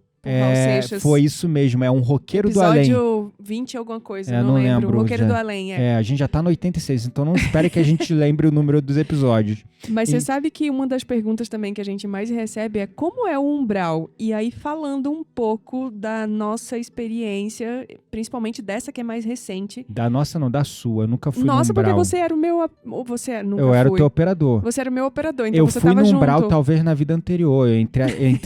Foi isso mesmo, é um roqueiro do além. Episódio 20 alguma coisa, não lembro. Roqueiro do além, a gente já tá no 86, então não espere que a gente lembre o número dos episódios. Mas você sabe que uma das perguntas também que a gente mais recebe é como é o umbral? E aí falando um pouco da nossa experiência, principalmente dessa que é mais recente. Da nossa não, da sua, eu nunca fui no umbral. Nossa, porque você era o meu... Você nunca Eu era o teu operador. Você era o meu operador, então eu você tava junto. Eu fui no umbral talvez na vida anterior,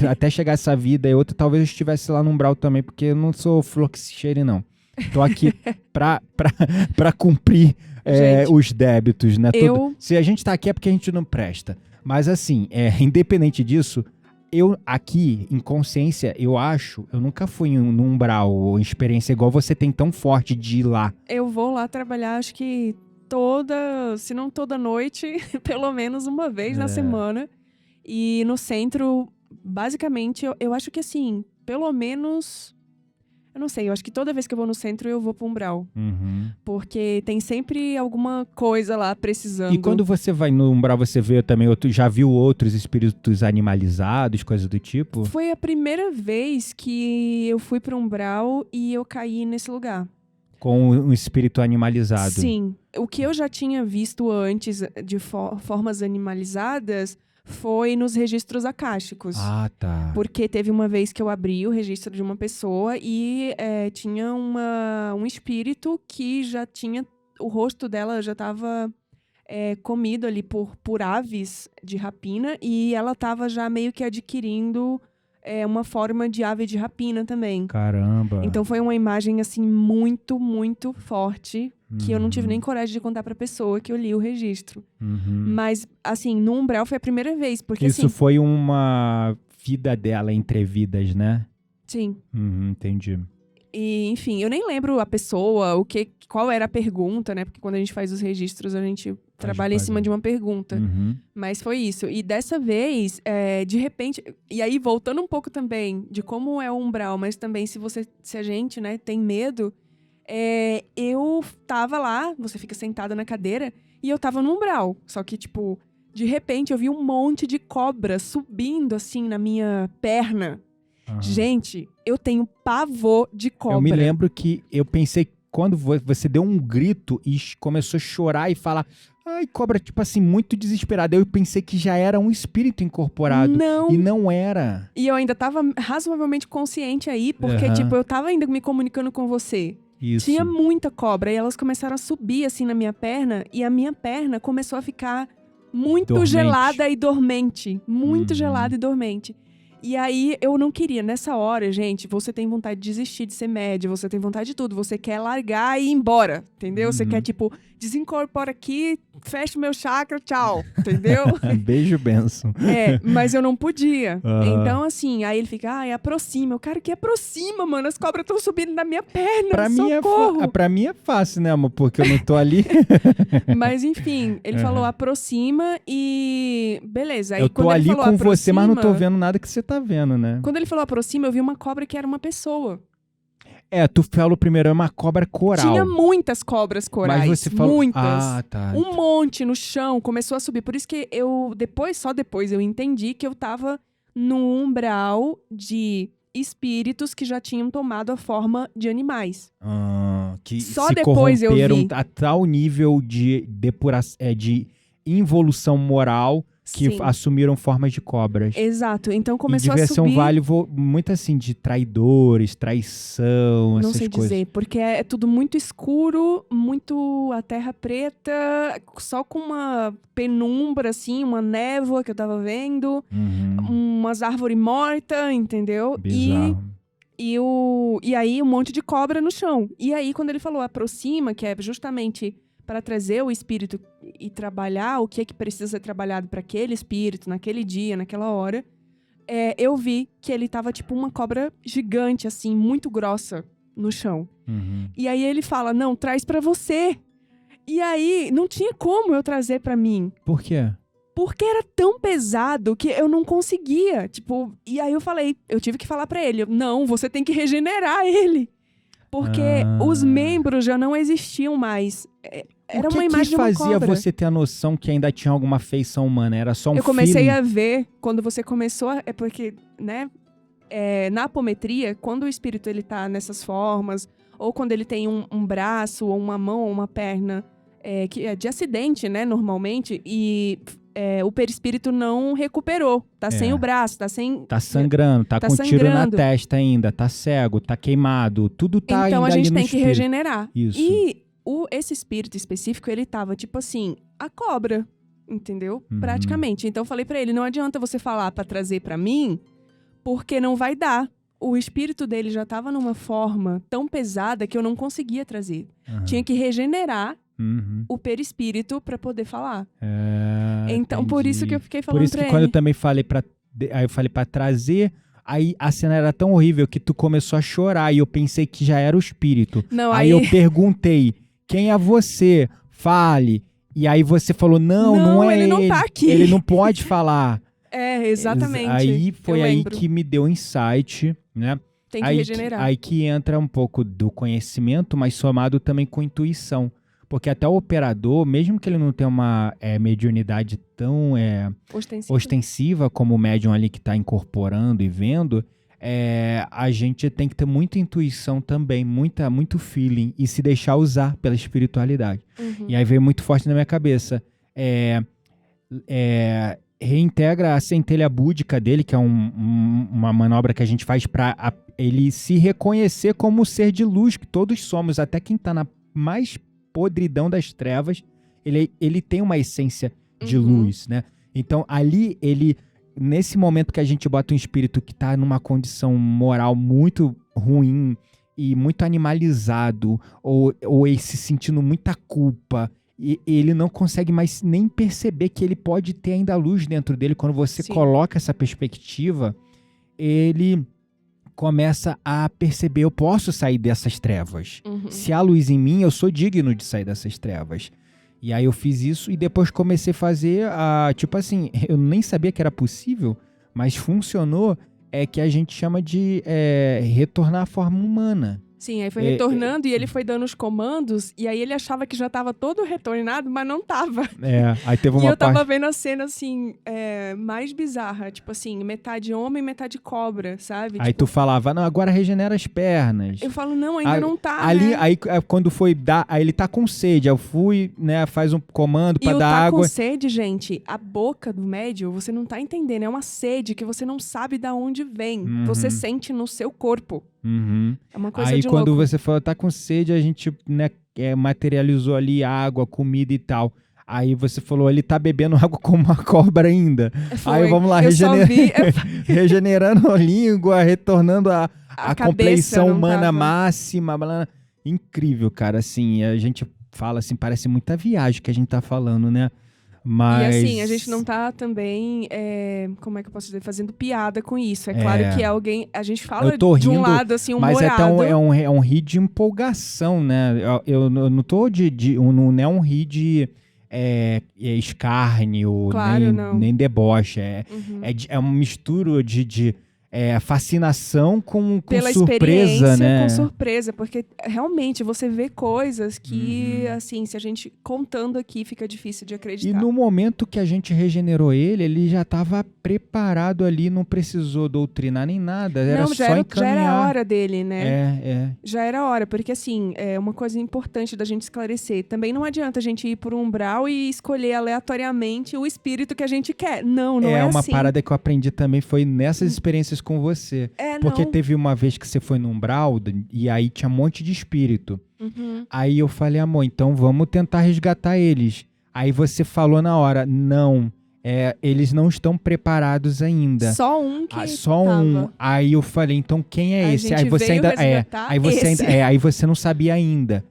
até chegar essa vida e outra, talvez eu estivesse lá no umbral também, porque eu não sou flor que se cheire, não. Tô aqui pra cumprir os débitos, né? Se a gente tá aqui é porque a gente não presta. Mas assim, independente disso, eu aqui, em consciência, eu nunca fui num umbral, ou experiência igual você tem tão forte de ir lá. Eu vou lá trabalhar, acho que se não toda noite, pelo menos uma vez na semana. E no centro, basicamente, eu acho que assim, pelo menos... Eu não sei, eu acho que toda vez que eu vou no centro, eu vou pro umbral. Uhum. Porque tem sempre alguma coisa lá precisando. E quando você vai no umbral, você vê também, já viu outros espíritos animalizados, coisas do tipo? Foi a primeira vez que eu fui pro umbral e eu caí nesse lugar. Com um espírito animalizado? Sim. O que eu já tinha visto antes de formas animalizadas... foi nos registros acásticos. Ah, tá. Porque teve uma vez que eu abri o registro de uma pessoa e tinha um espírito que já tinha... O rosto dela já estava comido ali por aves de rapina e ela estava já meio que adquirindo uma forma de ave de rapina também. Caramba. Então foi uma imagem assim muito, muito forte que eu não tive nem coragem de contar pra pessoa que eu li o registro. Mas, assim, no umbral foi a primeira vez, porque isso assim... foi uma vida dela entre vidas, né? Sim. Entendi. E, enfim, eu nem lembro a pessoa, qual era a pergunta, né? Porque quando a gente faz os registros, a gente trabalha em cima de uma pergunta. Mas foi isso. E dessa vez, de repente... E aí, voltando um pouco também de como é o umbral, mas também se a gente, né, tem medo... eu tava lá, você fica sentada na cadeira, e eu tava no umbral. Só que, tipo, de repente eu vi um monte de cobra subindo, assim, na minha perna. Gente, eu tenho pavor de cobra. Eu me lembro que eu pensei, quando você deu um grito e começou a chorar e falar... Ai, cobra, tipo assim, muito desesperada. Eu pensei que já era um espírito incorporado. Não. E não era. E eu ainda tava razoavelmente consciente aí, porque, tipo, eu tava ainda me comunicando com você. Isso. Tinha muita cobra e elas começaram a subir assim na minha perna e a minha perna começou a ficar muito gelada e dormente. Muito gelada e dormente. E aí eu não queria. Nessa hora, gente, você tem vontade de desistir de ser média, você tem vontade de tudo. Você quer largar e ir embora, entendeu? Você quer, tipo, desincorpora aqui, fecha o meu chakra, tchau, entendeu? Beijo, benção. Mas eu não podia. Então, assim, aí ele fica, aproxima. Eu quero que aproxima, mano. As cobras estão subindo na minha perna, socorro. Pra mim é fácil, né, amor? Porque eu não tô ali. Mas, enfim, ele falou aproxima e... Beleza. Aí, eu tô quando ali ele falou, com aproxima, você, mas não tô vendo nada que você tá vendo, né? Quando ele falou aproxima, eu vi uma cobra que era uma pessoa. Tu falou primeiro, é uma cobra coral. Tinha muitas cobras corais. Mas você falou... Muitas. Ah, tá. Um monte no chão, começou a subir. Por isso que só depois eu entendi que eu tava no umbral de espíritos que já tinham tomado a forma de animais. Que só se depois eu vi. A tal nível de involução moral que Sim. assumiram formas de cobras. Exato. Então começou a subir... devia ser um vale muito assim, de traidores, traição, essas coisas. Não sei dizer, porque é tudo muito escuro, muito a terra preta, só com uma penumbra, assim, uma névoa que eu tava vendo, umas árvores mortas, entendeu? Bizarro. E aí um monte de cobra no chão. E aí quando ele falou aproxima, que é justamente... para trazer o espírito e trabalhar o que é que precisa ser trabalhado para aquele espírito, naquele dia, naquela hora, eu vi que ele tava tipo uma cobra gigante, assim, muito grossa. no chão. Uhum. E aí ele fala, não, traz pra você. E aí, não tinha como eu trazer pra mim. Por quê? Porque era tão pesado que eu não conseguia. Tipo, e aí eu tive que falar pra ele, não, você tem que regenerar ele. Porque os membros já não existiam mais. Era uma imagem de uma cobra. O que fazia você ter a noção que ainda tinha alguma feição humana? Era só um Eu comecei feeling? a ver, quando você começou, é porque, né, na apometria, quando o espírito ele tá nessas formas, ou quando ele tem um braço, ou uma mão, ou uma perna, que é de acidente, né, normalmente, e o perispírito não recuperou, tá sem o braço, tá sem... Tá sangrando, tá com tiro na testa ainda, tá cego, tá queimado, tudo tá então, ainda ali no espírito. Então a gente tem que regenerar. Isso. E esse espírito específico, ele tava tipo assim, a cobra, entendeu? Praticamente. Então eu falei pra ele, não adianta você falar pra trazer pra mim, porque não vai dar. O espírito dele já tava numa forma tão pesada que eu não conseguia trazer. Tinha que regenerar o perispírito pra poder falar. Então, entendi. por isso que eu fiquei falando pra ele. Por isso que quando eu também falei aí eu falei pra trazer, aí a cena era tão horrível que tu começou a chorar e eu pensei que já era o espírito. Não, aí eu perguntei, quem é você? Fale. E aí você falou, não é ele. Ele não tá aqui. Ele não pode falar. Exatamente. Aí foi aí que me deu insight, né? Tem que regenerar. Aí que entra um pouco do conhecimento, mas somado também com intuição. Porque até o operador, mesmo que ele não tenha uma mediunidade tão ostensiva como o médium ali que está incorporando e vendo, a gente tem que ter muita intuição também, muito feeling e se deixar usar pela espiritualidade. E aí veio muito forte na minha cabeça. Reintegra a centelha búdica dele, que é uma manobra que a gente faz para ele se reconhecer como o ser de luz que todos somos, até quem está na mais podridão das trevas, ele tem uma essência de luz, né? Então, ali, nesse momento que a gente bota um espírito que tá numa condição moral muito ruim e muito animalizado, ou ele se sentindo muita culpa, e ele não consegue mais nem perceber que ele pode ter ainda luz dentro dele. Quando você coloca essa perspectiva, ele começa a perceber, eu posso sair dessas trevas. Se há luz em mim, eu sou digno de sair dessas trevas. E aí eu fiz isso e depois comecei a fazer, tipo assim, eu nem sabia que era possível, mas funcionou, que a gente chama de retornar à forma humana. Sim, aí foi retornando e ele foi dando os comandos e aí ele achava que já tava todo retornado, mas não tava. Aí teve uma E eu tava vendo a cena, assim, mais bizarra. Tipo assim, metade homem, metade cobra, sabe? Aí tu falava, não, agora regenera as pernas. Eu falo, não, ainda não tá, ali, né? Aí quando foi dar, aí ele tá com sede. Eu fui, né, faz um comando pra dar água. E o tá com sede, gente, a boca do médium, você não tá entendendo. É uma sede que você não sabe de onde vem. Você sente no seu corpo. É uma coisa de quando louco. você falou, tá com sede, a gente, né, materializou ali água, comida e tal. Aí você falou, ele tá bebendo água como uma cobra ainda. Aí vamos lá, regenerando a língua, retornando a compleição humana máxima. Incrível, cara, assim, a gente fala assim, parece muita viagem que a gente tá falando, né? Mas... E assim, a gente não tá também, como é que eu posso dizer, fazendo piada com isso. É claro que alguém, a gente fala de um lado, assim, humorado. Mas é um ri de empolgação, né? Eu não tô não é um ri de escárnio, claro, nem deboche. É uma mistura de fascinação com pela surpresa, né? Com surpresa, porque realmente você vê coisas que, assim, se a gente contando aqui, fica difícil de acreditar. E no momento que a gente regenerou ele já estava preparado ali, não precisou doutrinar nem nada, era só encaminhar. Já era a hora dele, né? Já era a hora, porque assim, é uma coisa importante da gente esclarecer. Também não adianta a gente ir por um umbral e escolher aleatoriamente o espírito que a gente quer. Não é assim. É uma parada que eu aprendi também, foi nessas experiências com você. Porque teve uma vez que você foi no umbral e aí tinha um monte de espírito. Aí eu falei, amor, então vamos tentar resgatar eles. Aí você falou na hora, não, eles não estão preparados ainda. Só um que só tava. um. Aí eu falei, então quem é esse? Aí você aí você aí você não sabia ainda.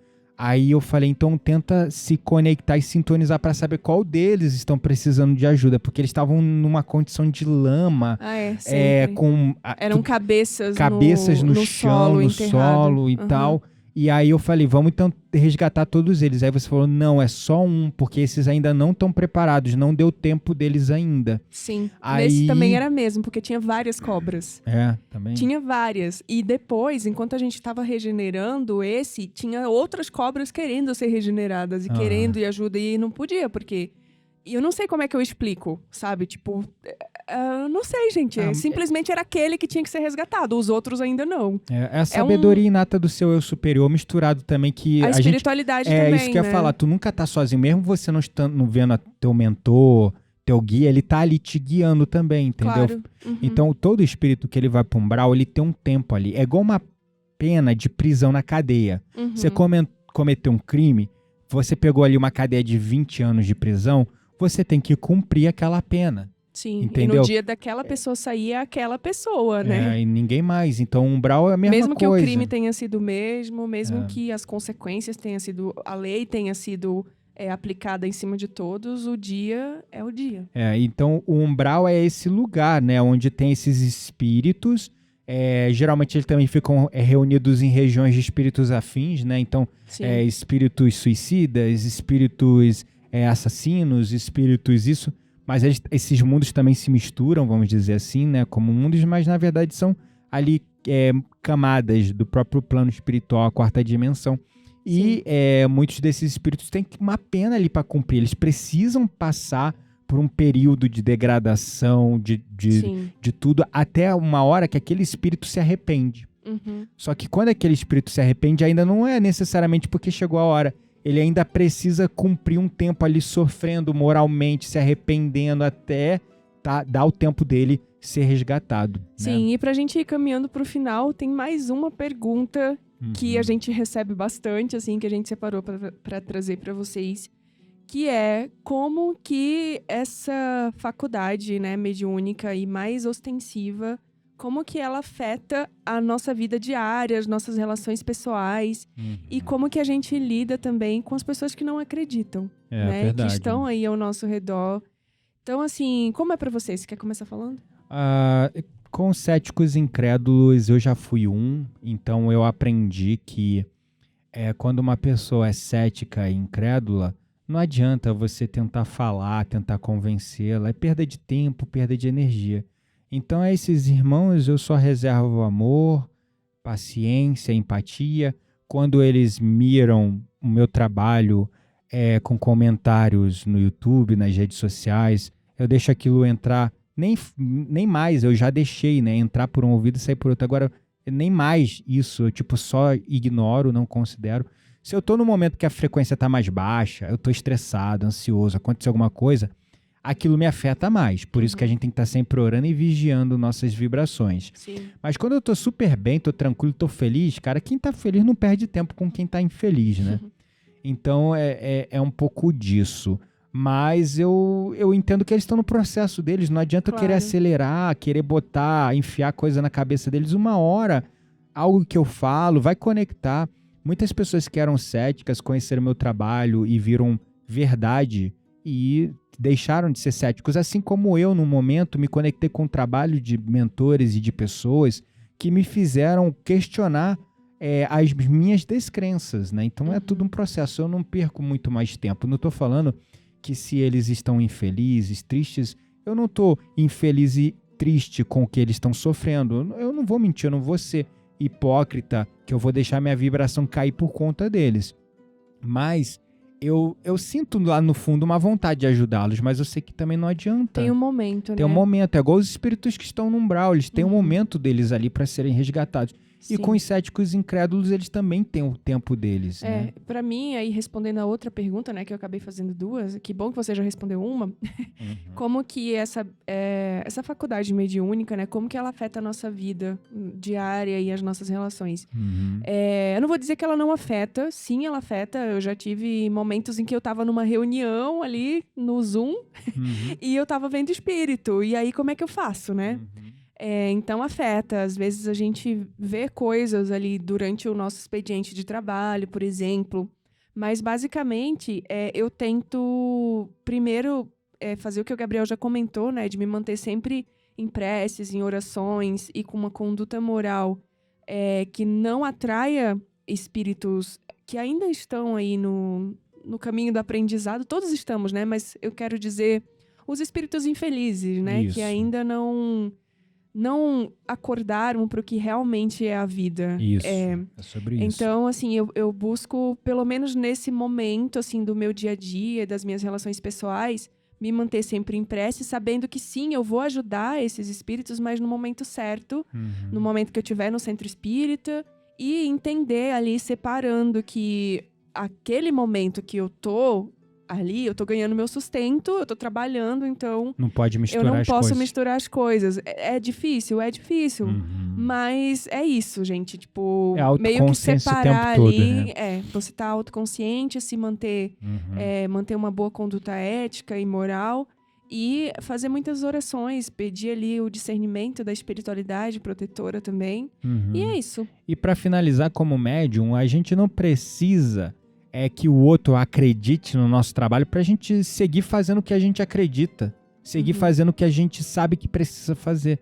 Aí eu falei, então tenta se conectar e sintonizar para saber qual deles estão precisando de ajuda, porque eles estavam numa condição de lama, sempre. com Eram cabeças no chão, solo, no enterrado. solo e tal. E aí eu falei, vamos então resgatar todos eles. Aí você falou, não, é só um, porque esses ainda não estão preparados, não deu tempo deles ainda. Sim, aí... nesse também era mesmo, porque tinha várias cobras. Também. Tinha várias. E depois, enquanto a gente estava regenerando tinha outras cobras querendo ser regeneradas e querendo e ajuda, e não podia, porque... E eu não sei como é que eu explico, sabe? Tipo, não sei, gente. Simplesmente era aquele que tinha que ser resgatado. Os outros ainda não. É a sabedoria inata do seu eu superior, misturado também que... A espiritualidade também, isso que eu ia falar. Tu nunca tá sozinho. Mesmo você não estando vendo teu mentor, teu guia, ele tá ali te guiando também, entendeu? Claro. Então, todo espírito que ele vai pra umbral, ele tem um tempo ali. É igual uma pena de prisão na cadeia. Você cometeu um crime, você pegou ali uma cadeia de 20 anos de prisão, você tem que cumprir aquela pena. Sim, entendeu? E no dia daquela pessoa sair é aquela pessoa, né? E ninguém mais. Então, o umbral é a mesma mesmo coisa. Mesmo que o crime tenha sido o mesmo, mesmo que as consequências tenham sido... A lei tenha sido aplicada em cima de todos, o dia é o dia. Então, o umbral é esse lugar, né? Onde tem esses espíritos. Geralmente, eles também ficam reunidos em regiões de espíritos afins, né? Então, espíritos suicidas, espíritos... assassinos, espíritos, isso, mas esses mundos também se misturam, vamos dizer assim, né, como mundos, mas na verdade são ali camadas do próprio plano espiritual, a quarta dimensão. E muitos desses espíritos têm uma pena ali para cumprir, eles precisam passar por um período de degradação, de tudo, até uma hora que aquele espírito se arrepende. Só que quando aquele espírito se arrepende, ainda não é necessariamente porque chegou a hora. Ele ainda precisa cumprir um tempo ali sofrendo moralmente, se arrependendo até dar o tempo dele ser resgatado. Sim, né? E pra gente ir caminhando pro final, tem mais uma pergunta que a gente recebe bastante, assim, que a gente separou para trazer para vocês, que é como que essa faculdade, né, mediúnica e mais ostensiva, como que ela afeta a nossa vida diária, as nossas relações pessoais e como que a gente lida também com as pessoas que não acreditam, né? Verdade. Que estão aí ao nosso redor. Então, assim, como é pra você? Você quer começar falando? Com céticos incrédulos, eu já fui então eu aprendi que quando uma pessoa é cética e incrédula, não adianta você tentar falar, tentar convencê-la, é perda de tempo, perda de energia. Então, a esses irmãos, eu só reservo amor, paciência, empatia. Quando eles miram o meu trabalho com comentários no YouTube, nas redes sociais, eu deixo aquilo entrar, nem mais, eu já deixei, né? Entrar por um ouvido e sair por outro. Agora, nem mais isso, eu só ignoro, não considero. Se eu estou no momento que a frequência está mais baixa, eu estou estressado, ansioso, aconteceu alguma coisa, aquilo me afeta mais. Por isso que a gente tem que estar sempre orando e vigiando nossas vibrações. Sim. Mas quando eu tô super bem, tô tranquilo, tô feliz, cara, quem tá feliz não perde tempo com quem tá infeliz, né? Então, é um pouco disso. Mas eu entendo que eles estão no processo deles. Não adianta eu querer acelerar, querer enfiar coisa na cabeça deles. Uma hora, algo que eu falo vai conectar. Muitas pessoas que eram céticas conheceram meu trabalho e viram verdade e deixaram de ser céticos, assim como eu, no momento, me conectei com o trabalho de mentores e de pessoas que me fizeram questionar as minhas descrenças, né? Então é tudo um processo, eu não perco muito mais tempo. Não estou falando que se eles estão infelizes, tristes, eu não estou infeliz e triste com o que eles estão sofrendo. Eu não vou mentir, eu não vou ser hipócrita, que eu vou deixar minha vibração cair por conta deles. Mas eu sinto lá no fundo uma vontade de ajudá-los, mas eu sei que também não adianta. Tem um momento, né? Tem um momento. É igual os espíritos que estão no umbral. Eles têm um momento deles ali para serem resgatados. Sim. E com os céticos incrédulos, eles também têm o tempo deles, né? Pra mim, aí respondendo a outra pergunta, né, que eu acabei fazendo duas, que bom que você já respondeu uma, como que essa faculdade mediúnica, né, como que ela afeta a nossa vida diária e as nossas relações? Eu não vou dizer que ela não afeta, sim, ela afeta. Eu já tive momentos em que eu tava numa reunião ali no Zoom e eu tava vendo espírito. E aí, como é que eu faço, né? Então afeta, às vezes a gente vê coisas ali durante o nosso expediente de trabalho, por exemplo, Mas, basicamente, eu tento, primeiro, fazer o que o Gabriel já comentou, né? De me manter sempre em preces, em orações e com uma conduta moral que não atraia espíritos que ainda estão aí no caminho do aprendizado. Todos estamos, né? Mas eu quero dizer os espíritos infelizes, né? Isso. Que ainda não acordaram para o que realmente é a vida. Isso, é sobre isso. Então, assim, eu busco, pelo menos nesse momento, assim, do meu dia a dia, das minhas relações pessoais, me manter sempre em prece, sabendo que sim, eu vou ajudar esses espíritos, mas no momento certo, no momento que eu estiver no centro espírita, e entender ali, separando que aquele momento que eu tô ali, eu tô ganhando meu sustento, eu tô trabalhando, então não pode misturar eu não as posso coisas. misturar as coisas. É difícil, mas é isso, gente, tipo, É meio que autoconsciência o separar tempo todo, ali, né? você tá autoconsciente, se manter, manter uma boa conduta ética e moral e fazer muitas orações, pedir ali o discernimento da espiritualidade protetora também. E é isso. E para finalizar, como médium, a gente não precisa que o outro acredite no nosso trabalho pra gente seguir fazendo o que a gente acredita, seguir fazendo o que a gente sabe que precisa fazer.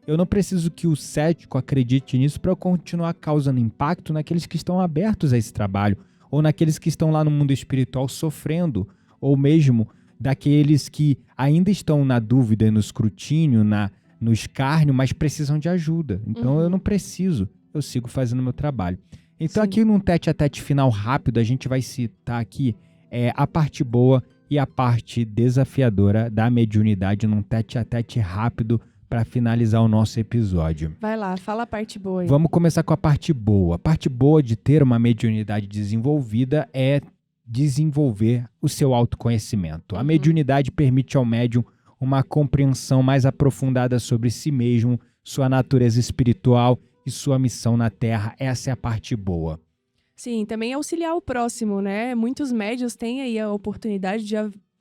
Eu não preciso que o cético acredite nisso para eu continuar causando impacto naqueles que estão abertos a esse trabalho, ou naqueles que estão lá no mundo espiritual sofrendo, ou mesmo daqueles que ainda estão na dúvida e no escrutínio, no escárnio, mas precisam de ajuda. Então eu não preciso, eu sigo fazendo meu trabalho. Então aqui num tete-a-tete final rápido, a gente vai citar aqui a parte boa e a parte desafiadora da mediunidade num tete-a-tete rápido para finalizar o nosso episódio. Vai lá, fala a parte boa aí. Vamos começar com a parte boa. A parte boa de ter uma mediunidade desenvolvida é desenvolver o seu autoconhecimento. A mediunidade permite ao médium uma compreensão mais aprofundada sobre si mesmo, sua natureza espiritual e sua missão na Terra. Essa é a parte boa. Sim, também auxiliar o próximo, né? Muitos médiuns têm aí a oportunidade de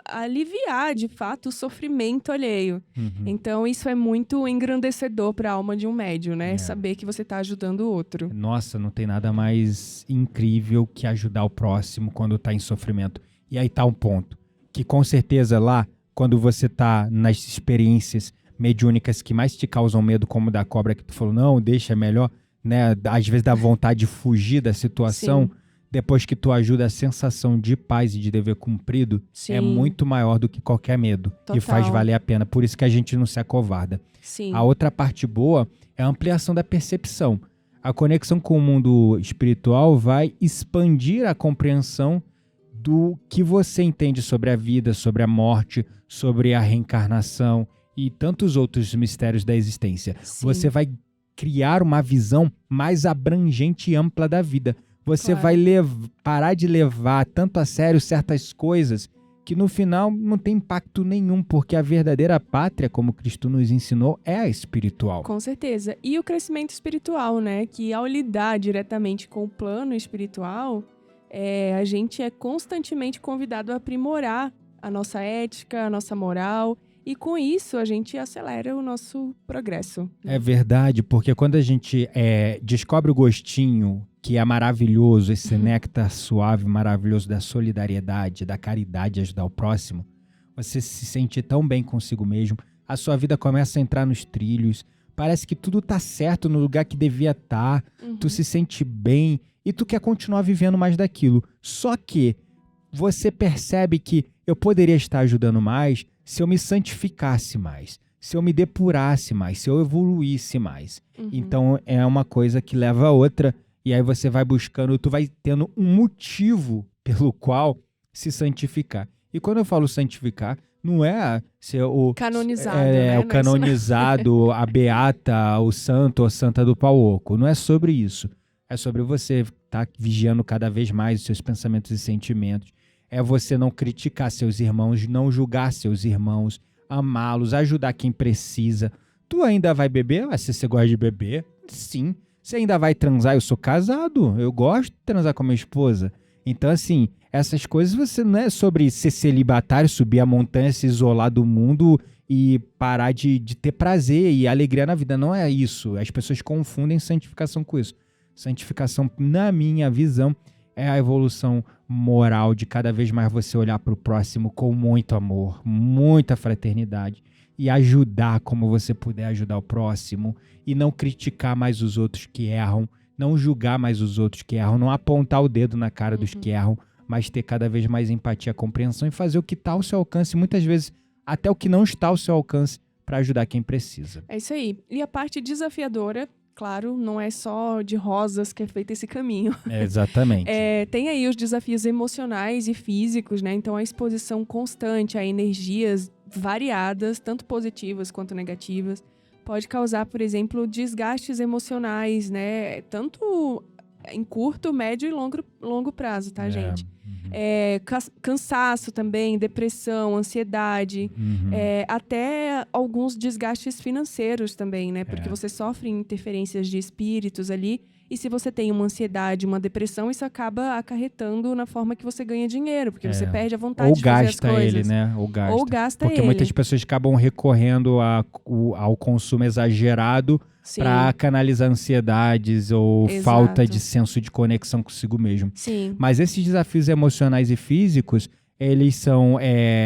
aliviar, de fato, o sofrimento alheio. Então, isso é muito engrandecedor para a alma de um médium, né? Saber que você está ajudando o outro. Nossa, não tem nada mais incrível que ajudar o próximo quando está em sofrimento. E aí tá um ponto, que com certeza lá, quando você tá nas experiências mediúnicas que mais te causam medo, como da cobra que tu falou, não, deixa, melhor, né? Às vezes dá vontade de fugir da situação. Sim. Depois que tu ajuda, a sensação de paz e de dever cumprido é muito maior do que qualquer medo. Total. E faz valer a pena. Por isso que a gente não se acovarda. Sim. A outra parte boa é a ampliação da percepção. A conexão com o mundo espiritual vai expandir a compreensão do que você entende sobre a vida, sobre a morte, sobre a reencarnação e tantos outros mistérios da existência. Sim. Você vai criar uma visão mais abrangente e ampla da vida. Você vai parar de levar tanto a sério certas coisas que no final não tem impacto nenhum, porque a verdadeira pátria, como Cristo nos ensinou, é a espiritual. Com certeza. E o crescimento espiritual, né? Que ao lidar diretamente com o plano espiritual, a gente é constantemente convidado a aprimorar a nossa ética, a nossa moral. E com isso, a gente acelera o nosso progresso. É verdade, porque quando a gente descobre o gostinho, que é maravilhoso, esse néctar suave, maravilhoso da solidariedade, da caridade, ajudar o próximo, você se sente tão bem consigo mesmo, a sua vida começa a entrar nos trilhos, parece que tudo tá certo no lugar que devia estar, tu se sente bem e tu quer continuar vivendo mais daquilo. Só que você percebe que eu poderia estar ajudando mais se eu me santificasse mais, se eu me depurasse mais, se eu evoluísse mais. Então é uma coisa que leva a outra, e aí você vai buscando, tu vai tendo um motivo pelo qual se santificar. E quando eu falo santificar, não é ser o canonizado, né? o canonizado, a beata, o santo ou santa do pau oco. Não é sobre isso. É sobre você estar vigiando cada vez mais os seus pensamentos e sentimentos. É você não criticar seus irmãos, não julgar seus irmãos, amá-los, ajudar quem precisa. Tu ainda vai beber? Se você gosta de beber, sim. Você ainda vai transar? Eu sou casado, eu gosto de transar com a minha esposa. Então, assim, essas coisas você não é sobre ser celibatário, subir a montanha, se isolar do mundo e parar de ter prazer e alegria na vida. Não é isso. As pessoas confundem santificação com isso. Santificação, na minha visão, é a evolução moral de cada vez mais você olhar para o próximo com muito amor, muita fraternidade e ajudar como você puder ajudar o próximo e não criticar mais os outros que erram, não julgar mais os outros que erram, não apontar o dedo na cara dos que erram, mas ter cada vez mais empatia, compreensão e fazer o que está ao seu alcance, muitas vezes até o que não está ao seu alcance, para ajudar quem precisa. É isso aí. E a parte desafiadora, claro, não é só de rosas que é feito esse caminho. Exatamente. Tem aí os desafios emocionais e físicos, né? Então, a exposição constante a energias variadas, tanto positivas quanto negativas, pode causar, por exemplo, desgastes emocionais, né? Tanto em curto, médio e longo prazo, tá, gente? Cansaço também, depressão, ansiedade, até alguns desgastes financeiros também, né? Porque você sofre interferências de espíritos ali, e se você tem uma ansiedade, uma depressão, isso acaba acarretando na forma que você ganha dinheiro, porque você perde a vontade de fazer as coisas. Ou gasta ele, né? Ou gasta porque ele. muitas pessoas acabam recorrendo ao consumo exagerado para canalizar ansiedades ou falta de senso de conexão consigo mesmo. Sim. Mas esses desafios emocionais e físicos, eles são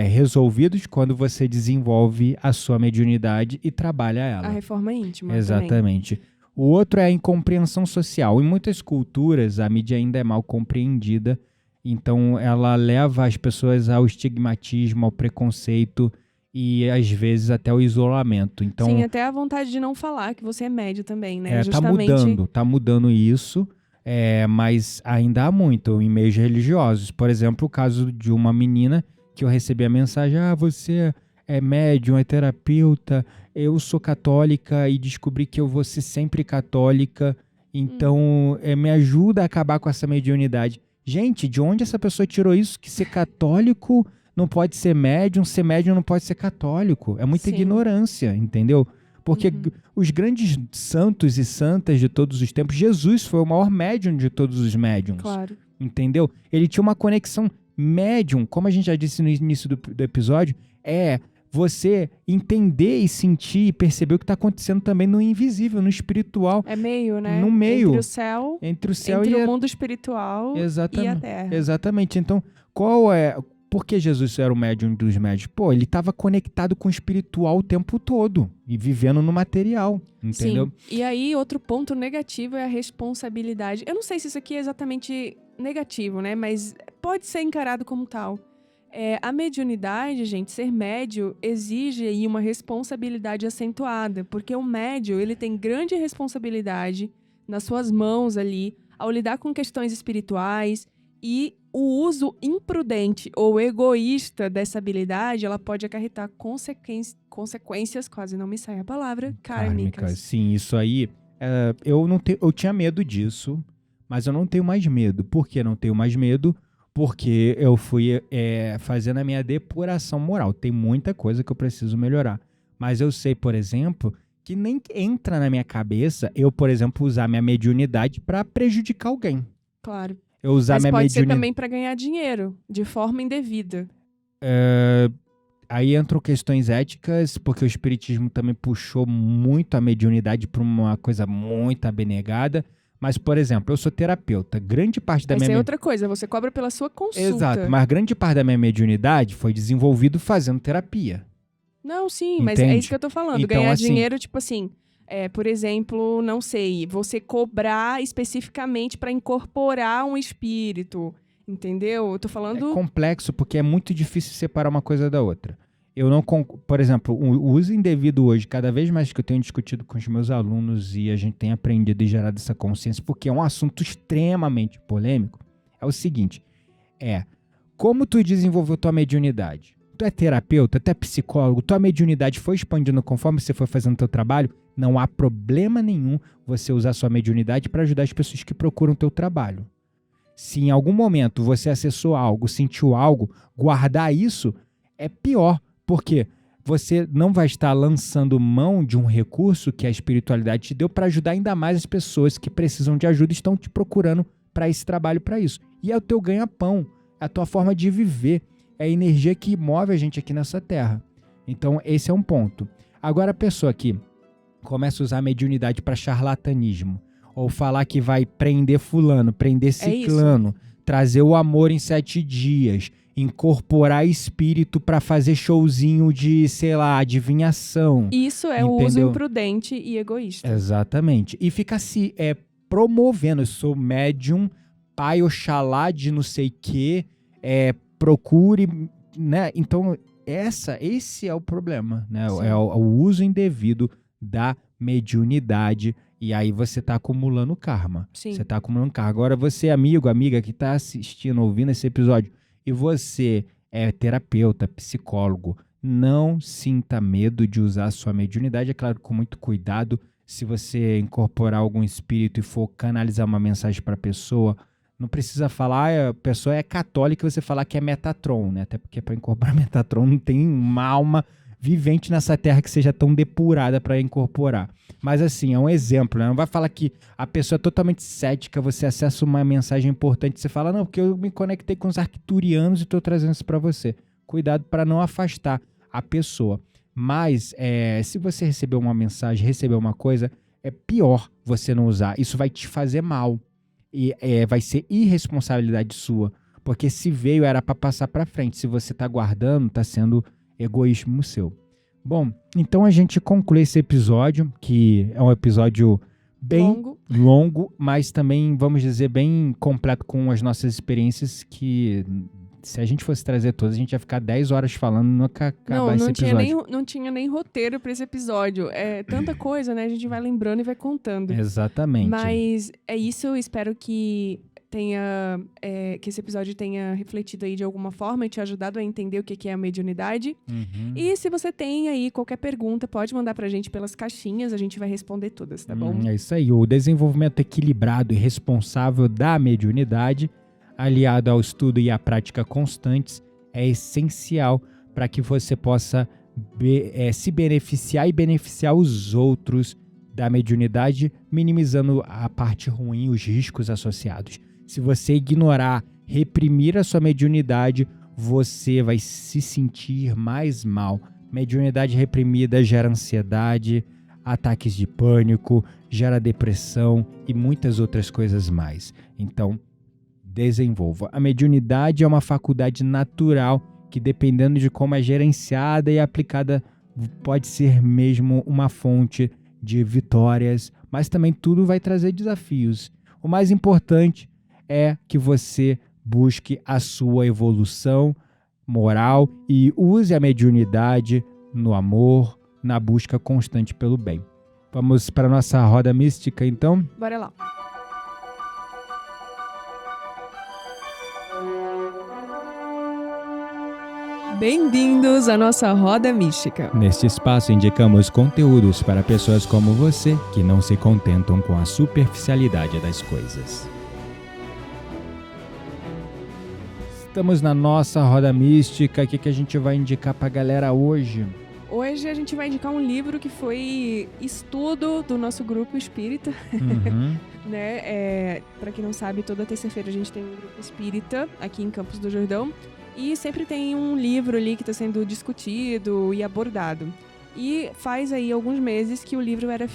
resolvidos quando você desenvolve a sua mediunidade e trabalha ela. A reforma íntima. Exatamente. Também. O outro é a incompreensão social. Em muitas culturas, a mídia ainda é mal compreendida, então ela leva as pessoas ao estigmatismo, ao preconceito e, às vezes, até ao isolamento. Então, sim, até a vontade de não falar que você é médio também, né? Tá mudando isso, mas ainda há muito em meios religiosos. Por exemplo, o caso de uma menina que eu recebi a mensagem, você é médium, é terapeuta, eu sou católica e descobri que eu vou ser sempre católica, então me ajuda a acabar com essa mediunidade. Gente, de onde essa pessoa tirou isso? Que ser católico não pode ser médium não pode ser católico. É muita ignorância, entendeu? Porque os grandes santos e santas de todos os tempos, Jesus foi o maior médium de todos os médiums. Claro. Entendeu? Ele tinha uma conexão médium, como a gente já disse no início do episódio, você entender e sentir e perceber o que está acontecendo também no invisível, no espiritual. É meio, né? No meio. Entre o céu e o mundo espiritual e a terra. Exatamente. Então, por que Jesus era o médium dos médios? Ele estava conectado com o espiritual o tempo todo e vivendo no material, entendeu? Sim. E aí, outro ponto negativo é a responsabilidade. Eu não sei se isso aqui é exatamente negativo, né? Mas pode ser encarado como tal. A mediunidade, gente, ser médio exige aí uma responsabilidade acentuada, porque o médio, ele tem grande responsabilidade nas suas mãos ali, ao lidar com questões espirituais, e o uso imprudente ou egoísta dessa habilidade, ela pode acarretar consequências, quase não me sai a palavra, kármicas. Sim, isso aí, eu tinha medo disso, mas eu não tenho mais medo. Por que não tenho mais medo? Porque eu fui fazendo a minha depuração moral. Tem muita coisa que eu preciso melhorar. Mas eu sei, por exemplo, que nem entra na minha cabeça eu, por exemplo, usar minha mediunidade para prejudicar alguém. Claro. Mas pode ser também para ganhar dinheiro, de forma indevida. Aí entram questões éticas, porque o espiritismo também puxou muito a mediunidade para uma coisa muito abnegada. Mas, por exemplo, eu sou terapeuta. Grande parte da minha... Essa é outra coisa, você cobra pela sua consulta. Exato, mas grande parte da minha mediunidade foi desenvolvido fazendo terapia. Não, sim, Entende? Mas é isso que eu tô falando. Então, ganhar dinheiro, tipo assim... por exemplo, não sei, você cobrar especificamente para incorporar um espírito, entendeu? Eu tô falando... É complexo, porque é muito difícil separar uma coisa da outra. Eu não, por exemplo, o uso indevido hoje, cada vez mais que eu tenho discutido com os meus alunos e a gente tem aprendido e gerado essa consciência, porque é um assunto extremamente polêmico, é o seguinte, como tu desenvolveu tua mediunidade? Tu é terapeuta, tu é psicólogo, tua mediunidade foi expandindo conforme você foi fazendo teu trabalho? Não há problema nenhum você usar sua mediunidade para ajudar as pessoas que procuram teu trabalho. Se em algum momento você acessou algo, sentiu algo, guardar isso é pior, porque você não vai estar lançando mão de um recurso que a espiritualidade te deu para ajudar ainda mais as pessoas que precisam de ajuda e estão te procurando para esse trabalho, para isso. E é o teu ganha-pão, é a tua forma de viver, é a energia que move a gente aqui nessa terra. Então, esse é um ponto. Agora, a pessoa que começa a usar a mediunidade para charlatanismo, ou falar que vai prender fulano, prender ciclano, trazer o amor em 7 dias, incorporar espírito para fazer showzinho de, sei lá, adivinhação. Isso é o uso imprudente e egoísta. Exatamente. E fica se promovendo. Eu sou médium, pai Oxalá de não sei o quê, procure, né? Então, esse é o problema, né? É o uso indevido da mediunidade. E aí você está acumulando karma. Sim. Você está acumulando karma. Agora você, amigo, amiga, que está assistindo, ouvindo esse episódio, e você é terapeuta, psicólogo, não sinta medo de usar a sua mediunidade. É claro, com muito cuidado. Se você incorporar algum espírito e for canalizar uma mensagem para a pessoa, não precisa falar, a pessoa é católica e você falar que é Metatron, né? Até porque para incorporar Metatron não tem uma alma vivente nessa terra que seja tão depurada para incorporar. Mas assim, é um exemplo, né? Não vai falar que a pessoa é totalmente cética, você acessa uma mensagem importante, você fala, não, porque eu me conectei com os arcturianos e estou trazendo isso para você. Cuidado para não afastar a pessoa. Mas se você receber uma mensagem, receber uma coisa, é pior você não usar. Isso vai te fazer mal. E vai ser irresponsabilidade sua. Porque se veio, era para passar para frente. Se você está guardando, está sendo egoísmo seu. Bom, então a gente conclui esse episódio, que é um episódio bem longo, mas também, vamos dizer, bem completo com as nossas experiências, que se a gente fosse trazer todas, a gente ia ficar 10 horas falando, nunca acabar esse episódio. Não tinha nem roteiro para esse episódio. É tanta coisa, né? A gente vai lembrando e vai contando. Exatamente. Mas é isso, eu espero que que esse episódio tenha refletido aí de alguma forma e te ajudado a entender o que é a mediunidade. Uhum. E se você tem aí qualquer pergunta, pode mandar pra gente pelas caixinhas, a gente vai responder todas, tá bom? É isso aí. O desenvolvimento equilibrado e responsável da mediunidade, aliado ao estudo e à prática constantes, é essencial para que você possa se beneficiar e beneficiar os outros da mediunidade, minimizando a parte ruim, os riscos associados. Se você ignorar, reprimir a sua mediunidade, você vai se sentir mais mal. Mediunidade reprimida gera ansiedade, ataques de pânico, gera depressão e muitas outras coisas mais. Então, desenvolva. A mediunidade é uma faculdade natural que, dependendo de como é gerenciada e aplicada, pode ser mesmo uma fonte de vitórias, mas também tudo vai trazer desafios. O mais importante é que você busque a sua evolução moral e use a mediunidade no amor, na busca constante pelo bem. Vamos para a nossa roda mística, então? Bora lá. Bem-vindos à nossa roda mística. Neste espaço indicamos conteúdos para pessoas como você que não se contentam com a superficialidade das coisas. Estamos na nossa roda mística. O que a gente vai indicar pra galera hoje? Hoje a gente vai indicar um livro que foi estudo do nosso grupo espírita. Uhum. Né? Pra quem não sabe, toda terça-feira a gente tem um grupo espírita aqui em Campos do Jordão. E sempre tem um livro ali que está sendo discutido e abordado. E faz aí alguns meses que o livro era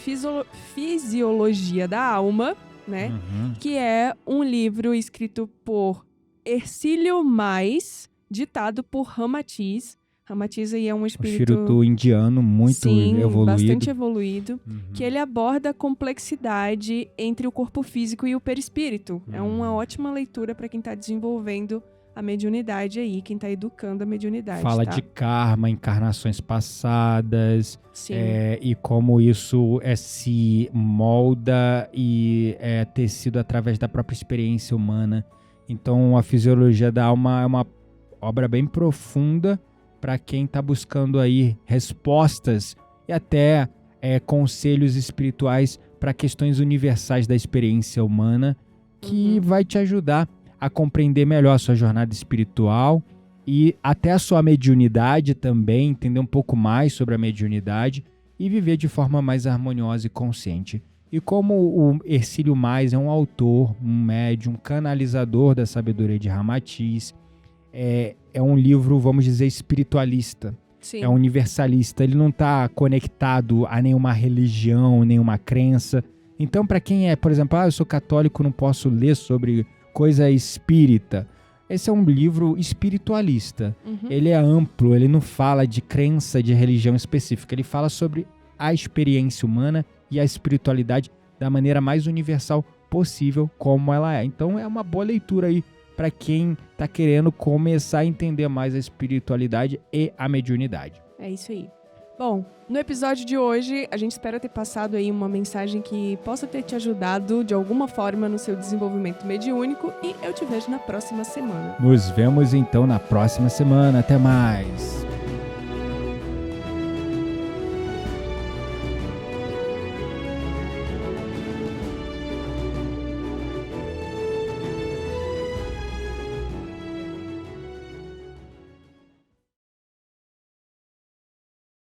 Fisiologia da Alma, né? Uhum. Que é um livro escrito por Ercílio Mais, ditado por Ramatiz. Ramatiz aí é um espírito indiano muito evoluído. Bastante evoluído. Uhum. Que ele aborda a complexidade entre o corpo físico e o perispírito. É uma ótima leitura para quem está desenvolvendo a mediunidade aí, quem está educando a mediunidade. Fala de karma, encarnações passadas, e como isso se molda e é tecido através da própria experiência humana. Então, a Fisiologia da Alma é uma obra bem profunda para quem está buscando aí respostas e até conselhos espirituais para questões universais da experiência humana, que vai te ajudar a compreender melhor a sua jornada espiritual e até a sua mediunidade também, entender um pouco mais sobre a mediunidade e viver de forma mais harmoniosa e consciente. E como o Ercílio Mais é um autor, um médium, um canalizador da sabedoria de Ramatiz, é um livro, vamos dizer, espiritualista. Sim. É universalista. Ele não está conectado a nenhuma religião, nenhuma crença. Então, para quem por exemplo, eu sou católico, não posso ler sobre coisa espírita. Esse é um livro espiritualista. Ele é amplo, ele não fala de crença, de religião específica. Ele fala sobre a experiência humana e a espiritualidade da maneira mais universal possível, como ela é. Então é uma boa leitura aí para quem está querendo começar a entender mais a espiritualidade e a mediunidade. É isso aí. Bom, no episódio de hoje, a gente espera ter passado aí uma mensagem que possa ter te ajudado de alguma forma no seu desenvolvimento mediúnico e eu te vejo na próxima semana. Nos vemos então na próxima semana. Até mais!